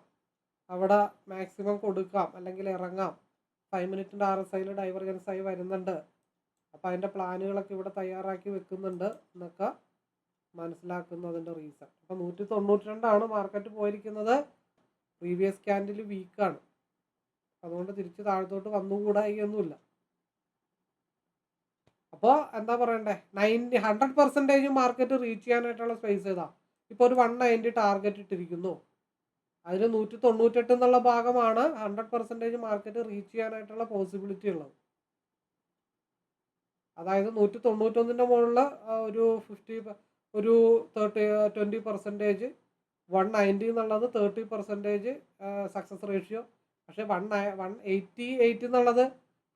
അവിടെ മാക്സിമം കൊടുക്കാം, അല്ലെങ്കിൽ ഇറങ്ങാം. 5 മിനിറ്റിൻ്റെ RSIയിൽ ഡൈവർജൻസ് ആയി വരുന്നുണ്ട്, അപ്പോൾ അതിൻ്റെ പ്ലാനുകളൊക്കെ ഇവിടെ തയ്യാറാക്കി വെക്കുന്നുണ്ട് എന്നൊക്കെ മനസ്സിലാക്കുന്നതിൻ്റെ റീസൺ. അപ്പോൾ 192 മാർക്കറ്റ് പോയിരിക്കുന്നത്. പ്രീവിയസ് ക്യാൻഡിൽ വീക്കാണ്, അതുകൊണ്ട് തിരിച്ച് താഴത്തോട്ട് വന്നുകൂടായികയൊന്നുമില്ല. അപ്പോൾ എന്താ പറയണ്ടേ, 100% മാർക്കറ്റ് റീച്ച് ചെയ്യാനായിട്ടുള്ള സ്പേസ് ഏതാ? ഇപ്പോൾ ഒരു 190 ടാർഗറ്റ് ഇട്ടിരിക്കുന്നു, അതിൽ 198 എന്നുള്ള ഭാഗമാണ് 100% മാർക്കറ്റ് റീച്ച് ചെയ്യാനായിട്ടുള്ള പോസിബിലിറ്റി ഉള്ളത്. അതായത് 191ൻ്റെ മുകളിൽ ഒരു 20%, 190 എന്നുള്ളത് 30% സക്സസ് റേഷ്യോ. പക്ഷേ 188 എന്നുള്ളത്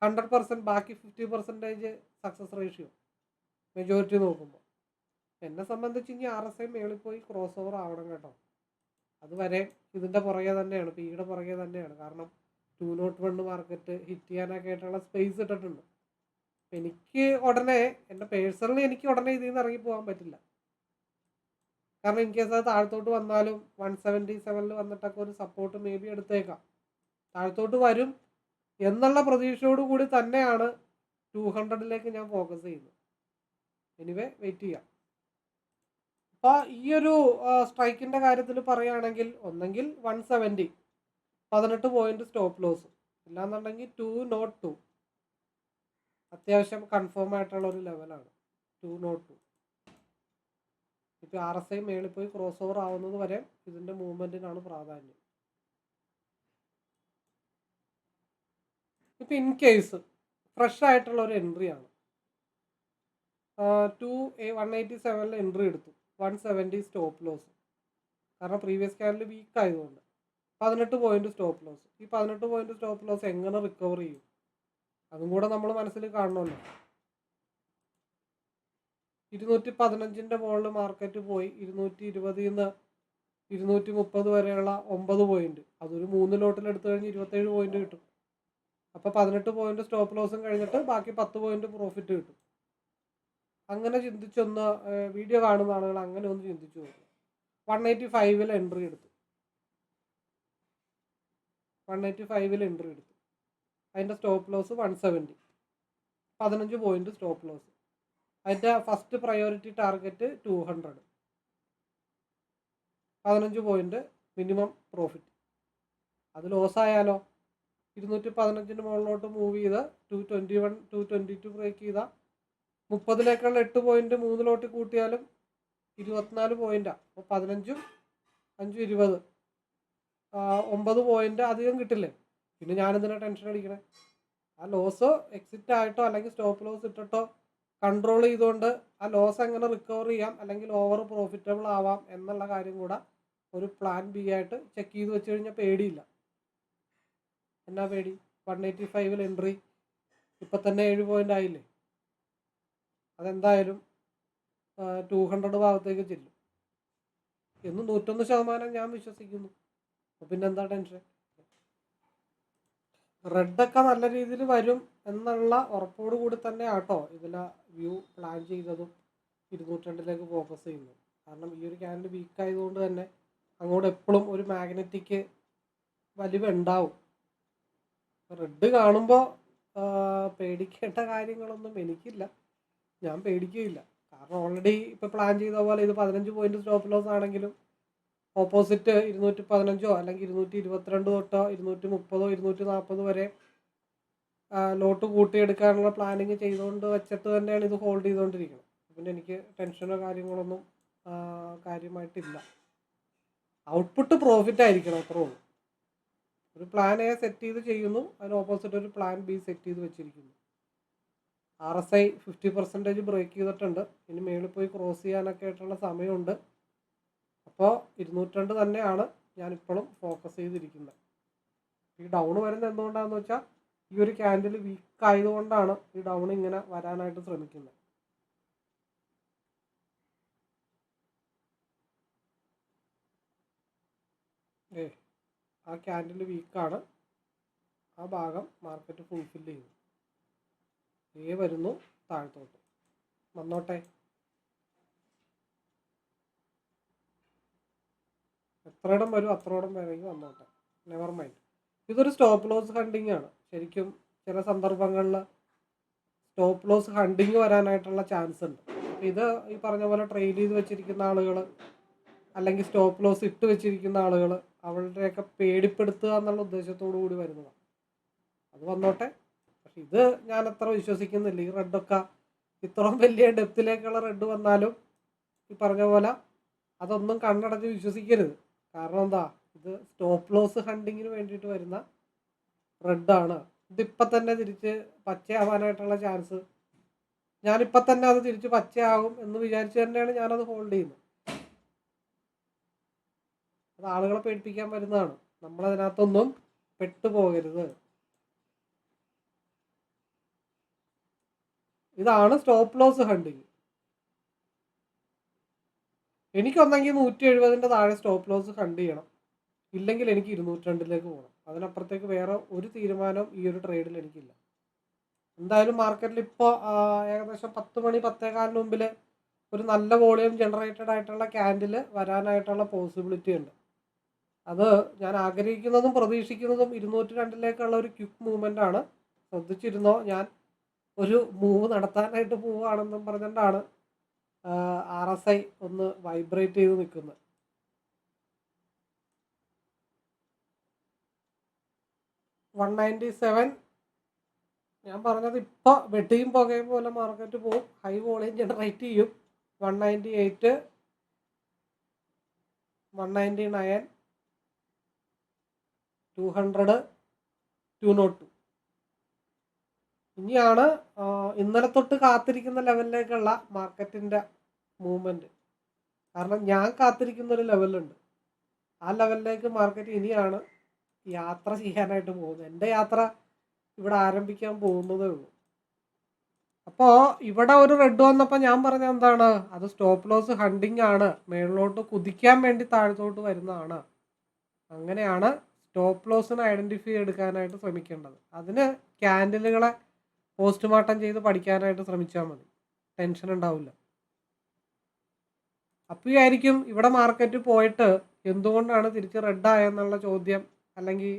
100%, ബാക്കി 50% സക്സസ് റേഷ്യോ മെജോറിറ്റി നോക്കുമ്പോൾ. എന്നെ സംബന്ധിച്ച് ഇനി RSI മേളിൽ പോയി ക്രോസ് ഓവർ ആവണം കേട്ടോ. അതുവരെ ഇതിൻ്റെ പുറകെ തന്നെയാണ്, പിയുടെ പുറകെ തന്നെയാണ്. കാരണം 201 മാർക്കറ്റ് ഹിറ്റ് ചെയ്യാനൊക്കെ ആയിട്ടുള്ള സ്പേസ് ഇട്ടിട്ടുണ്ട്. എനിക്ക് ഉടനെ എൻ്റെ പേഴ്സണലി എനിക്ക് ഉടനെ ഇതിൽ നിന്ന് ഇറങ്ങി പോകാൻ പറ്റില്ല. കാരണം ഇൻ കേസ് അത് താഴത്തോട്ട് വന്നാലും 177 വന്നിട്ടൊക്കെ ഒരു സപ്പോർട്ട് മേ ബി എടുത്തേക്കാം. താഴത്തോട്ട് വരും എന്നുള്ള പ്രതീക്ഷയോട് കൂടി തന്നെയാണ് 200 ഞാൻ ഫോക്കസ് ചെയ്യുന്നത്. എനിവേ വെയിറ്റ് ചെയ്യാം. അപ്പോൾ ഈ ഒരു സ്ട്രൈക്കിൻ്റെ കാര്യത്തിൽ പറയുകയാണെങ്കിൽ ഒന്നെങ്കിൽ 170 18 പോയിന്റ് സ്റ്റോപ്പ് ലോസ്, ഇല്ലാന്നുണ്ടെങ്കിൽ 202 അത്യാവശ്യം കൺഫേം ആയിട്ടുള്ള ഒരു ലെവലാണ് 202. ഇപ്പോൾ RSI മേളിൽ പോയി ക്രോസ് ഓവർ ആവുന്നത് വരെ ഇതിൻ്റെ മൂവ്മെൻറ്റിനാണ് പ്രാധാന്യം. ഇപ്പോൾ ഇൻ കേസ് ഫ്രഷ് ആയിട്ടുള്ള ഒരു എൻട്രിയാണ്, 187 എൻട്രി എടുത്തു, 170 സ്റ്റോപ്പ് ലോസ്. കാരണം പ്രീവിയസ് ക്യാൻഡിൽ വീക്ക് ആയതുകൊണ്ട് 18 പോയിന്റ് സ്റ്റോപ്പ് ലോസ്. ഈ 18 പോയിന്റ് സ്റ്റോപ്പ് ലോസ് എങ്ങനെ റിക്കവർ ചെയ്യും അതും കൂടെ നമ്മൾ മനസ്സിൽ കാണണമല്ലോ. 215ൻ്റെ മുകളിൽ മാർക്കറ്റ് പോയി 220 നിന്ന് 230 വരെയുള്ള 9 പോയിന്റ്, അതൊരു 3 ലോട്ടിൽ എടുത്തു കഴിഞ്ഞ് 27 പോയിന്റ് കിട്ടും. അപ്പോൾ 18 പോയിന്റ് സ്റ്റോപ്പ് ലോസും കഴിഞ്ഞിട്ട് ബാക്കി 10 പോയിന്റ് പ്രോഫിറ്റ് കിട്ടും. അങ്ങനെ ചിന്തിച്ചൊന്ന് വീഡിയോ കാണുന്ന ആളുകൾ അങ്ങനെ ഒന്ന് ചിന്തിച്ചു നോക്കും. 185 എൻട്രി എടുത്തു, 185 എൻട്രി എടുത്തു, അതിൻ്റെ stop loss 170, 15 point stop loss. അതിൻ്റെ first priority target 200. 15 point minimum profit. അത് ലോസ് ആയാലോ 215 മുകളിലോട്ട് മൂവ് ചെയ്ത് 221 222 ബ്രേക്ക് ചെയ്ത 30ലേക്കുള്ള 8 പോയിന്റ് 3ലോട്ട് കൂട്ടിയാലും 24 പോയിന്റാണ്. അപ്പോൾ 15 5 20 9 പോയിന്റ് അധികം കിട്ടില്ലേ. പിന്നെ ഞാനെന്തിനാ ടെൻഷൻ അടിക്കണേ? ആ ലോസ് എക്സിറ്റ് ആയിട്ടോ അല്ലെങ്കിൽ സ്റ്റോപ്പ് ലോസ് ഇട്ടിട്ടോ കൺട്രോൾ ചെയ്തുകൊണ്ട് ആ ലോസ് എങ്ങനെ റിക്കവർ ചെയ്യാം അല്ലെങ്കിൽ ഓവർ പ്രോഫിറ്റബിൾ ആവാം എന്നുള്ള കാര്യം കൂടെ ഒരു പ്ലാൻ ബി ആയിട്ട് ചെക്ക് ചെയ്ത് വെച്ച് കഴിഞ്ഞാൽ പേടിയില്ല. എന്നാ പേടി? 185 എൻട്രി ഇപ്പം തന്നെ 7 പോയിന്റ് ആയില്ലേ. അതെന്തായാലും 200 ഭാഗത്തേക്ക് ചെല്ലും എന്ന് 101% ഞാൻ വിശ്വസിക്കുന്നു. പിന്നെന്താ ടെൻഷൻ? റെഡൊക്കെ നല്ല രീതിയിൽ വരും എന്നുള്ള ഉറപ്പോട് കൂടി തന്നെ ആട്ടോ ഇതിലെ വ്യൂ പ്ലാൻ ചെയ്തതും 202ലേക്ക് ഫോക്കസ് ചെയ്യുന്നു. കാരണം ഈ ഒരു ക്യാൻഡിൽ വീക്ക് ആയതുകൊണ്ട് തന്നെ അങ്ങോട്ട് എപ്പോഴും ഒരു മാഗ്നറ്റിക് വലിവ് ഉണ്ടാവും. റെഡ് കാണുമ്പോൾ പേടിക്കേണ്ട കാര്യങ്ങളൊന്നും എനിക്കില്ല, ഞാൻ പേടിക്കുകയില്ല. കാരണം ഓൾറെഡി ഇപ്പോൾ പ്ലാൻ ചെയ്ത പോലെ ഇത് 15 പോയിന്റ് സ്റ്റോപ്പ് ലോസ് ആണെങ്കിലും ഓപ്പോസിറ്റ് 215 അല്ലെങ്കിൽ 222 തൊട്ടോ 230 240 വരെ ലോട്ട് കൂട്ടിയെടുക്കാനുള്ള പ്ലാനിങ് ചെയ്തുകൊണ്ട് വെച്ചിട്ട് തന്നെയാണ് ഇത് ഹോൾഡ് ചെയ്തുകൊണ്ടിരിക്കുന്നത്. പിന്നെ എനിക്ക് ടെൻഷനോ കാര്യങ്ങളൊന്നും കാര്യമായിട്ടില്ല. ഔട്ട്പുട്ട് പ്രോഫിറ്റ് ആയിരിക്കണം, അത്രേ ഉള്ളൂ. ഒരു പ്ലാൻ എ സെറ്റ് ചെയ്ത് ചെയ്യുന്നു, അതിന് ഓപ്പോസിറ്റ് ഒരു പ്ലാൻ ബി സെറ്റ് ചെയ്ത് വെച്ചിരിക്കുന്നു. RSI 50% ബ്രേക്ക് ചെയ്തിട്ടുണ്ട്. ഇനി മേളിൽ പോയി ക്രോസ് ചെയ്യാനൊക്കെ ആയിട്ടുള്ള സമയമുണ്ട്. അപ്പോൾ 202 തന്നെയാണ് ഞാനിപ്പോഴും ഫോക്കസ് ചെയ്തിരിക്കുന്നത്. ഈ ഡൗൺ വരുന്നത് എന്തുകൊണ്ടാണെന്ന് വെച്ചാൽ ഈ ഒരു ക്യാൻഡിൽ വീക്ക് ആയതുകൊണ്ടാണ് ഈ ഡൗൺ ഇങ്ങനെ വരാനായിട്ട് ശ്രമിക്കുന്നത്. ആ ക്യാൻഡിൽ വീക്കാണ്, ആ ഭാഗം മാർക്കറ്റ് ഫുൾഫിൽ ചെയ്യുന്നു. വരുന്നു താഴത്തോട്ട്, വന്നോട്ടെ. എത്രയിടം വരും അത്രോടം വേണമെങ്കിൽ വന്നോട്ടെ, നെവർ മൈൻഡ്. ഇതൊരു സ്റ്റോപ്പ് ലോസ് ഹണ്ടിങ് ആണ്. ശരിക്കും ചില സന്ദർഭങ്ങളിൽ സ്റ്റോപ്പ് ലോസ് ഹണ്ടിങ് വരാനായിട്ടുള്ള ചാൻസ് ഉണ്ട്. ഇത് ഈ പറഞ്ഞ പോലെ ട്രെയിൽ ചെയ്ത് വെച്ചിരിക്കുന്ന ആളുകൾ അല്ലെങ്കിൽ സ്റ്റോപ്പ് ലോസ് ഇട്ട് വെച്ചിരിക്കുന്ന ആളുകൾ അവരുടെയൊക്കെ പേടിപ്പെടുത്തുക എന്നുള്ള ഉദ്ദേശത്തോടു കൂടി വരുന്നതാണ്. അത് വന്നോട്ടെ. പക്ഷെ ഇത് ഞാൻ അത്ര വിശ്വസിക്കുന്നില്ല. ഈ റെഡൊക്കെ ഇത്രയും വലിയ ഡെപ്തിലേക്കുള്ള റെഡ് വന്നാലും ഈ പറഞ്ഞ പോലെ അതൊന്നും കണ്ണടച്ച് വിശ്വസിക്കരുത്. കാരണം എന്താ, ഇത് സ്റ്റോപ്പ് ലോസ് ഹണ്ടിങ്ങിന് വേണ്ടിയിട്ട് വരുന്ന റെഡാണ്. ഇതിപ്പം തന്നെ തിരിച്ച് പച്ചയാവാനായിട്ടുള്ള ചാൻസ്, ഞാനിപ്പം തന്നെ അത് തിരിച്ച് പച്ചയാകും എന്ന് വിചാരിച്ച് തന്നെയാണ് ഞാനത് ഹോൾഡ് ചെയ്യുന്നത്. അത് ആളുകളെ പേടിപ്പിക്കാൻ വരുന്നതാണ്. നമ്മളതിനകത്തൊന്നും പെട്ടുപോകരുത്. ഇതാണ് സ്റ്റോപ്പ് ലോസ് ഹണ്ടിങ്. എനിക്കൊന്നെങ്കിൽ 170 താഴെ സ്റ്റോപ്പ് ലോസ് ഹണ്ട് ചെയ്യണം, ഇല്ലെങ്കിൽ എനിക്ക് 202 പോകണം. അതിനപ്പുറത്തേക്ക് വേറെ ഒരു തീരുമാനം ഈ ഒരു ട്രേഡിൽ എനിക്കില്ല. എന്തായാലും മാർക്കറ്റിൽ ഇപ്പോൾ ഏകദേശം 10 മണി 10:15 മുമ്പിൽ ഒരു നല്ല വോളിയം ജനറേറ്റഡ് ആയിട്ടുള്ള ക്യാൻഡിൽ വരാനായിട്ടുള്ള പോസിബിലിറ്റി ഉണ്ട്. അത് ഞാൻ ആഗ്രഹിക്കുന്നതും പ്രതീക്ഷിക്കുന്നതും 202 ഒരു ക്വിക്ക് മൂവ്മെൻ്റ് ആണ്. ശ്രദ്ധിച്ചിരുന്നോ, ഞാൻ ഒരു മൂവ് നടത്താനായിട്ട് പോവുകയാണെന്നും പറഞ്ഞുകൊണ്ടാണ് RSI ഒന്ന് വൈബ്രേറ്റ് ചെയ്ത് നിൽക്കുന്നത്. $197 ഞാൻ പറഞ്ഞത് ഇപ്പോൾ വെട്ടിയും പുകയും പോലെ മാർക്കറ്റ് പോകും, ഹൈ വോളിയം ജനറേറ്റ് ചെയ്യും. 198 199 200 202 ഇനിയാണ് ഇന്നലെ തൊട്ട് കാത്തിരിക്കുന്ന ലെവലിലേക്കുള്ള മാർക്കറ്റിൻ്റെ മൂവ്മെൻറ്റ്. കാരണം ഞാൻ കാത്തിരിക്കുന്ന ഒരു ലെവലുണ്ട്, ആ ലെവലിലേക്ക് മാർക്കറ്റ് ഇനിയാണ് യാത്ര ചെയ്യാനായിട്ട് പോകുന്നത്. എൻ്റെ യാത്ര ഇവിടെ ആരംഭിക്കാൻ പോകുന്നതേ ഉള്ളൂ. അപ്പോൾ ഇവിടെ ഒരു റെഡ് വന്നപ്പോൾ ഞാൻ പറഞ്ഞ എന്താണ്, അത് സ്റ്റോപ്പ് ലോസ് ഹണ്ടിങ് ആണ്, മേളിലോട്ട് കുതിക്കാൻ വേണ്ടി താഴത്തോട്ട് വരുന്നതാണ്. അങ്ങനെയാണ് സ്റ്റോപ്പ് ലോസിന് ഐഡൻറ്റിഫൈ എടുക്കാനായിട്ട് ശ്രമിക്കേണ്ടത്. അതിന് ക്യാൻഡിലുകളെ പോസ്റ്റ്മോർട്ടം ചെയ്ത് പഠിക്കാനായിട്ട് ശ്രമിച്ചാൽ മതി, ടെൻഷൻ ഉണ്ടാവില്ല. അപ്പോൾ ആയിരിക്കും ഇവിടെ മാർക്കറ്റ് പോയിട്ട് എന്തുകൊണ്ടാണ് തിരിച്ച് റെഡായെന്നുള്ള ചോദ്യം അല്ലെങ്കിൽ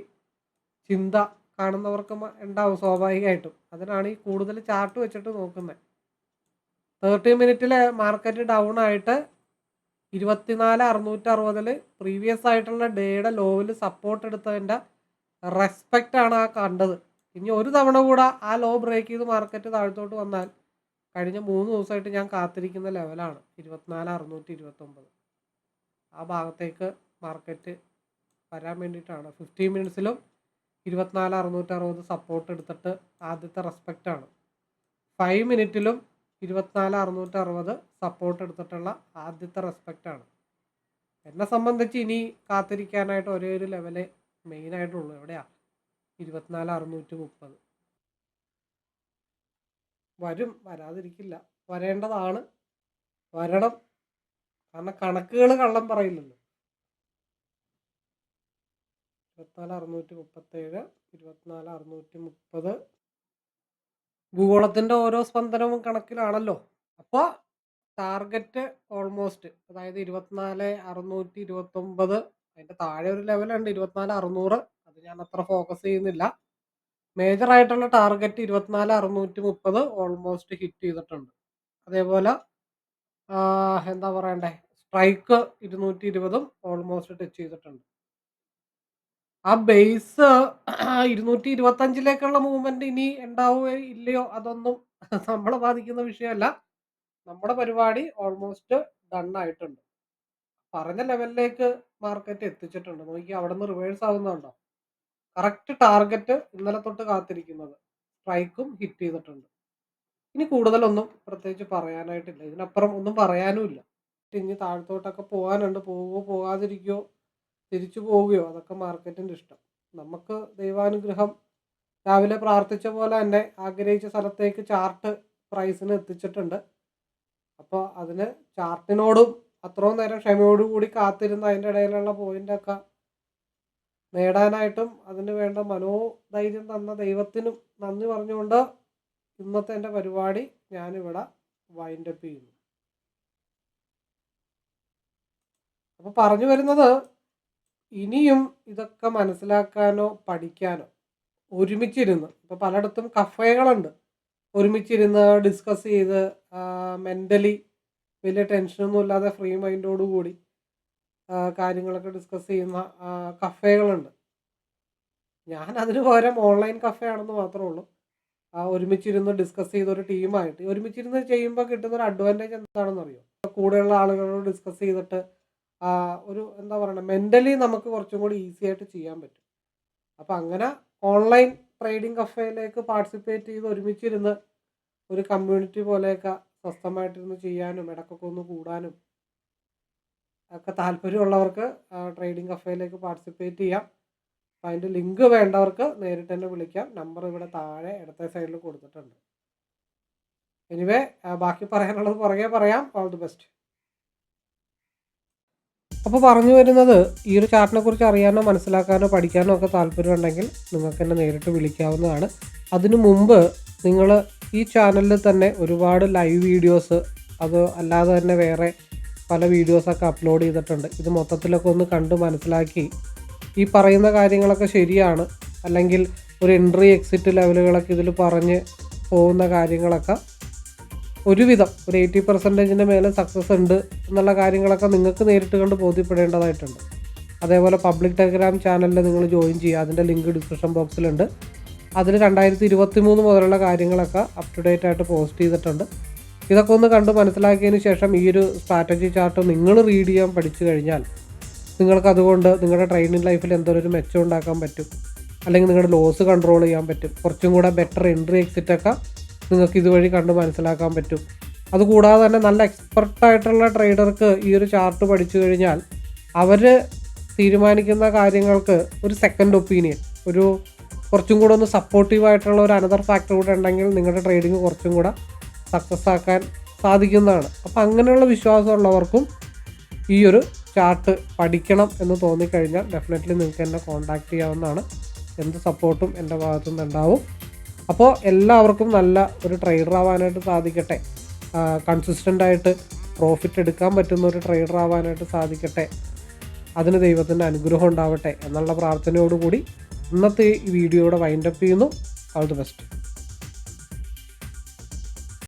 ചിന്ത കാണുന്നവർക്ക് ഉണ്ടാവും സ്വാഭാവികമായിട്ടും. അതിനാണ് ഈ കൂടുതൽ ചാർട്ട് വെച്ചിട്ട് നോക്കുന്നത്. 30 മിനിറ്റിൽ മാർക്കറ്റ് ഡൗൺ ആയിട്ട് 24,660 പ്രീവിയസ് ആയിട്ടുള്ള ഡേയുടെ ലോവിൽ സപ്പോർട്ട് എടുത്തതിൻ്റെ റെസ്പെക്റ്റാണ് ആ കണ്ടത്. ഇനി ഒരു തവണ കൂടെ ആ ലോ ബ്രേക്ക് ചെയ്ത് മാർക്കറ്റ് താഴത്തോട്ട് വന്നാൽ കഴിഞ്ഞ 3 ദിവസമായിട്ട് ഞാൻ കാത്തിരിക്കുന്ന ലെവലാണ് 24,629. ആ ഭാഗത്തേക്ക് മാർക്കറ്റ് വരാൻ വേണ്ടിയിട്ടാണ്. 15 മിനിറ്റ്സിലും 24,660 സപ്പോർട്ട് എടുത്തിട്ട് ആദ്യത്തെ റെസ്പെക്റ്റാണ്. 5 മിനിറ്റിലും 24,660 സപ്പോർട്ട് എടുത്തിട്ടുള്ള ആദ്യത്തെ റെസ്പെക്റ്റാണ്. എന്നെ സംബന്ധിച്ച് ഇനി കാത്തിരിക്കാനായിട്ട് ഒരേ ഒരു ലെവലേ മെയിനായിട്ടുള്ളൂ. എവിടെയാണ്? 24,630. വരും, വരാതിരിക്കില്ല, വരേണ്ടതാണ്, വരണം. കാരണം കണക്കുകൾ കള്ളം പറയില്ലല്ലോ. 24,637, 24,630. ഭൂഗോളത്തിൻ്റെ ഓരോ സ്പന്ദനവും കണക്കിലാണല്ലോ. അപ്പോൾ ടാർഗറ്റ് ഓൾമോസ്റ്റ്, അതായത് 24,629. അതിൻ്റെ താഴെ ഒരു ലെവലുണ്ട് 24,600. അത് ഞാൻ അത്ര ഫോക്കസ് ചെയ്യുന്നില്ല. മേജറായിട്ടുള്ള ടാർഗറ്റ് 24,630 ഓൾമോസ്റ്റ് ഹിറ്റ് ചെയ്തിട്ടുണ്ട്. അതേപോലെ എന്താ പറയണ്ടേ, സ്ട്രൈക്ക് 220 ഓൾമോസ്റ്റ് ടച്ച് ചെയ്തിട്ടുണ്ട്. ആ ബേസ് 225 മൂവ്മെന്റ് ഇനി ഉണ്ടാവുകയോ ഇല്ലയോ അതൊന്നും നമ്മളെ ബാധിക്കുന്ന വിഷയമല്ല. നമ്മുടെ പരിപാടി ഓൾമോസ്റ്റ് ഡൺ ആയിട്ടുണ്ട്. പറഞ്ഞ ലെവലിലേക്ക് മാർക്കറ്റ് എത്തിച്ചിട്ടുണ്ട്. നോക്കി, അവിടെ നിന്ന് റിവേഴ്സ് ആവുന്നുണ്ടോ? കറക്റ്റ് ടാർഗറ്റ് ഇന്നലെ തൊട്ട് കാത്തിരിക്കുന്നത്, സ്ട്രൈക്കും ഹിറ്റ് ചെയ്തിട്ടുണ്ട്. ഇനി കൂടുതലൊന്നും പ്രത്യേകിച്ച് പറയാനായിട്ടില്ല. ഇതിനപ്പുറം ഒന്നും പറയാനുമില്ല. ഇനി താഴത്തോട്ടൊക്കെ പോകാനുണ്ട്. പോവുകയോ പോകാതിരിക്കുകയോ തിരിച്ചു പോവുകയോ അതൊക്കെ മാർക്കറ്റിൻ്റെ ഇഷ്ടം. നമുക്ക് ദൈവാനുഗ്രഹം രാവിലെ പ്രാർത്ഥിച്ച പോലെ തന്നെ ആഗ്രഹിച്ച സ്ഥലത്തേക്ക് ചാർട്ട് പ്രൈസിന് എത്തിച്ചിട്ടുണ്ട്. അപ്പോൾ അതിന് ചാർട്ടിനോടും അത്രയും നേരം ക്ഷമയോടുകൂടി കാത്തിരുന്ന അതിൻ്റെ ഇടയിലുള്ള പോയിൻ്റൊക്കെ നേടാനായിട്ടും അതിന് വേണ്ട മനോധൈര്യം തന്ന ദൈവത്തിനും നന്ദി പറഞ്ഞുകൊണ്ട് ഇന്നത്തെ എൻ്റെ പരിപാടി ഞാനിവിടെ വൈൻഡപ്പ് ചെയ്യുന്നു. അപ്പോൾ പറഞ്ഞു വരുന്നത്, ഇനിയും ഇതൊക്കെ മനസ്സിലാക്കാനോ പഠിക്കാനോ ഒരുമിച്ചിരുന്ന്, ഇപ്പോൾ പലയിടത്തും കഫേകളുണ്ട്, ഒരുമിച്ചിരുന്ന് ഡിസ്കസ് ചെയ്ത് മെൻ്റലി വലിയ ടെൻഷനൊന്നും ഇല്ലാതെ ഫ്രീ മൈൻഡോടുകൂടി കാര്യങ്ങളൊക്കെ ഡിസ്കസ് ചെയ്യുന്ന കഫേകളുണ്ട്. ഞാൻ അതിന് പകരം ഓൺലൈൻ കഫേ ആണെന്ന് മാത്രമേ ഉള്ളൂ. ഒരുമിച്ചിരുന്ന് ഡിസ്കസ് ചെയ്തൊരു ടീമായിട്ട് ഒരുമിച്ചിരുന്ന് ചെയ്യുമ്പോൾ കിട്ടുന്നൊരു അഡ്വാൻറ്റേജ് എന്താണെന്ന് അറിയോ? കൂടെയുള്ള ആളുകളോട് ഡിസ്കസ് ചെയ്തിട്ട് ഒരു എന്താ പറയുക, മെൻ്റലി നമുക്ക് കുറച്ചും കൂടി ഈസി ആയിട്ട് ചെയ്യാൻ പറ്റും. അപ്പോൾ അങ്ങനെ ഓൺലൈൻ ട്രേഡിംഗ് കഫേയിലേക്ക് പാർട്ടിസിപ്പേറ്റ് ചെയ്ത് ഒരുമിച്ചിരുന്ന് ഒരു കമ്മ്യൂണിറ്റി പോലെയൊക്കെ സ്വസ്ഥമായിട്ടിരുന്ന് ചെയ്യാനും ഇടയ്ക്കൊക്കെ ഒന്ന് കൂടാനും ഒക്കെ താല്പര്യമുള്ളവർക്ക് ട്രേഡിംഗ് കഫേയിലേക്ക് പാർട്ടിസിപ്പേറ്റ് ചെയ്യാം. അപ്പോൾ അതിൻ്റെ ലിങ്ക് വേണ്ടവർക്ക് നേരിട്ട് തന്നെ വിളിക്കാം. നമ്പർ ഇവിടെ താഴെ ഇടത്തെ സൈഡിൽ കൊടുത്തിട്ടുണ്ട്. എനിവേ, ബാക്കി പറയാനുള്ളത് പുറകെ പറയാം. All the best. അപ്പോൾ പറഞ്ഞു വരുന്നത്, ഈ ഒരു ചാർട്ടിനെ കുറിച്ച് അറിയാനോ മനസ്സിലാക്കാനോ പഠിക്കാനോ ഒക്കെ താല്പര്യമുണ്ടെങ്കിൽ നിങ്ങൾക്ക് എന്നെ നേരിട്ട് വിളിക്കാവുന്നതാണ്. അതിനു മുമ്പ് നിങ്ങൾ ഈ ചാനലിൽ തന്നെ ഒരുപാട് ലൈവ് വീഡിയോസ്, അത് അല്ലാതെ തന്നെ വേറെ പല വീഡിയോസൊക്കെ അപ്ലോഡ് ചെയ്തിട്ടുണ്ട്. ഇത് മൊത്തത്തിലൊക്കെ ഒന്ന് കണ്ട് മനസ്സിലാക്കി ഈ പറയുന്ന കാര്യങ്ങളൊക്കെ ശരിയാണ്, അല്ലെങ്കിൽ ഒരു എൻട്രി എക്സിറ്റ് ലെവലുകളൊക്കെ ഇതിൽ പറഞ്ഞ് പോകുന്ന കാര്യങ്ങളൊക്കെ ഒരുവിധം ഒരു 80% മേലെ സക്സസ് ഉണ്ട് എന്നുള്ള കാര്യങ്ങളൊക്കെ നിങ്ങൾക്ക് നേരിട്ട് കണ്ട് ബോധ്യപ്പെടേണ്ടതായിട്ടുണ്ട്. അതേപോലെ പബ്ലിക് ടെലഗ്രാം ചാനലിൽ നിങ്ങൾ ജോയിൻ ചെയ്യുക. അതിൻ്റെ ലിങ്ക് ഡിസ്ക്രിപ്ഷൻ ബോക്സിലുണ്ട്. അതിൽ 2023 മുതലുള്ള കാര്യങ്ങളൊക്കെ അപ് ടു ഡേറ്റ് ആയിട്ട് പോസ്റ്റ് ചെയ്തിട്ടുണ്ട്. ഇതൊക്കെ ഒന്ന് കണ്ട് മനസ്സിലാക്കിയതിന് ശേഷം ഈ ഒരു സ്ട്രാറ്റജി ചാർട്ട് നിങ്ങൾ റീഡ് ചെയ്യാൻ പഠിച്ചു കഴിഞ്ഞാൽ നിങ്ങൾക്ക് അതുകൊണ്ട് നിങ്ങളുടെ ട്രെയിനിങ് ലൈഫിൽ എന്തൊരു മെച്ചം ഉണ്ടാക്കാൻ പറ്റും, അല്ലെങ്കിൽ നിങ്ങളുടെ ലോസ് കൺട്രോൾ ചെയ്യാൻ പറ്റും. കുറച്ചും കൂടെ ബെറ്റർ എൻട്രി എക്സിറ്റൊക്കെ നിങ്ങൾക്ക് ഇതുവഴി കണ്ട് മനസ്സിലാക്കാൻ പറ്റും. അതുകൂടാതെ തന്നെ നല്ല എക്സ്പെർട്ടായിട്ടുള്ള ട്രേഡർക്ക് ഈ ഒരു ചാർട്ട് പഠിച്ചു കഴിഞ്ഞാൽ അവർ തീരുമാനിക്കുന്ന കാര്യങ്ങൾക്ക് ഒരു സെക്കൻഡ് ഒപ്പീനിയൻ, ഒരു കുറച്ചും കൂടെ ഒന്ന് സപ്പോർട്ടീവായിട്ടുള്ള ഒരു അനദർ ഫാക്ടർ കൂടെ ഉണ്ടെങ്കിൽ നിങ്ങളുടെ ട്രേഡിങ് കുറച്ചും കൂടെ സക്സസ് ആക്കാൻ സാധിക്കുന്നതാണ്. അപ്പോൾ അങ്ങനെയുള്ള വിശ്വാസമുള്ളവർക്കും ഈ ഒരു ചാർട്ട് പഠിക്കണം എന്ന് തോന്നിക്കഴിഞ്ഞാൽ ഡെഫിനറ്റ്ലി നിങ്ങൾക്ക് എന്നെ കോൺടാക്റ്റ് ചെയ്യാവുന്നതാണ്. എന്ത് സപ്പോർട്ടും എൻ്റെ ഭാഗത്തു നിന്നുണ്ടാവും. അപ്പോൾ എല്ലാവർക്കും നല്ല ഒരു ട്രേഡർ ആവാനായിട്ട് സാധിക്കട്ടെ, കൺസിസ്റ്റൻ്റായിട്ട് പ്രോഫിറ്റ് എടുക്കാൻ പറ്റുന്ന ഒരു ട്രേഡർ ആവാനായിട്ട് സാധിക്കട്ടെ, അതിന് ദൈവത്തിൻ്റെ അനുഗ്രഹം ഉണ്ടാവട്ടെ എന്നുള്ള പ്രാർത്ഥനയോടുകൂടി ഇന്നത്തെ ഈ വീഡിയോയുടെ വൈൻഡപ്പ് ചെയ്യുന്നു. All the best.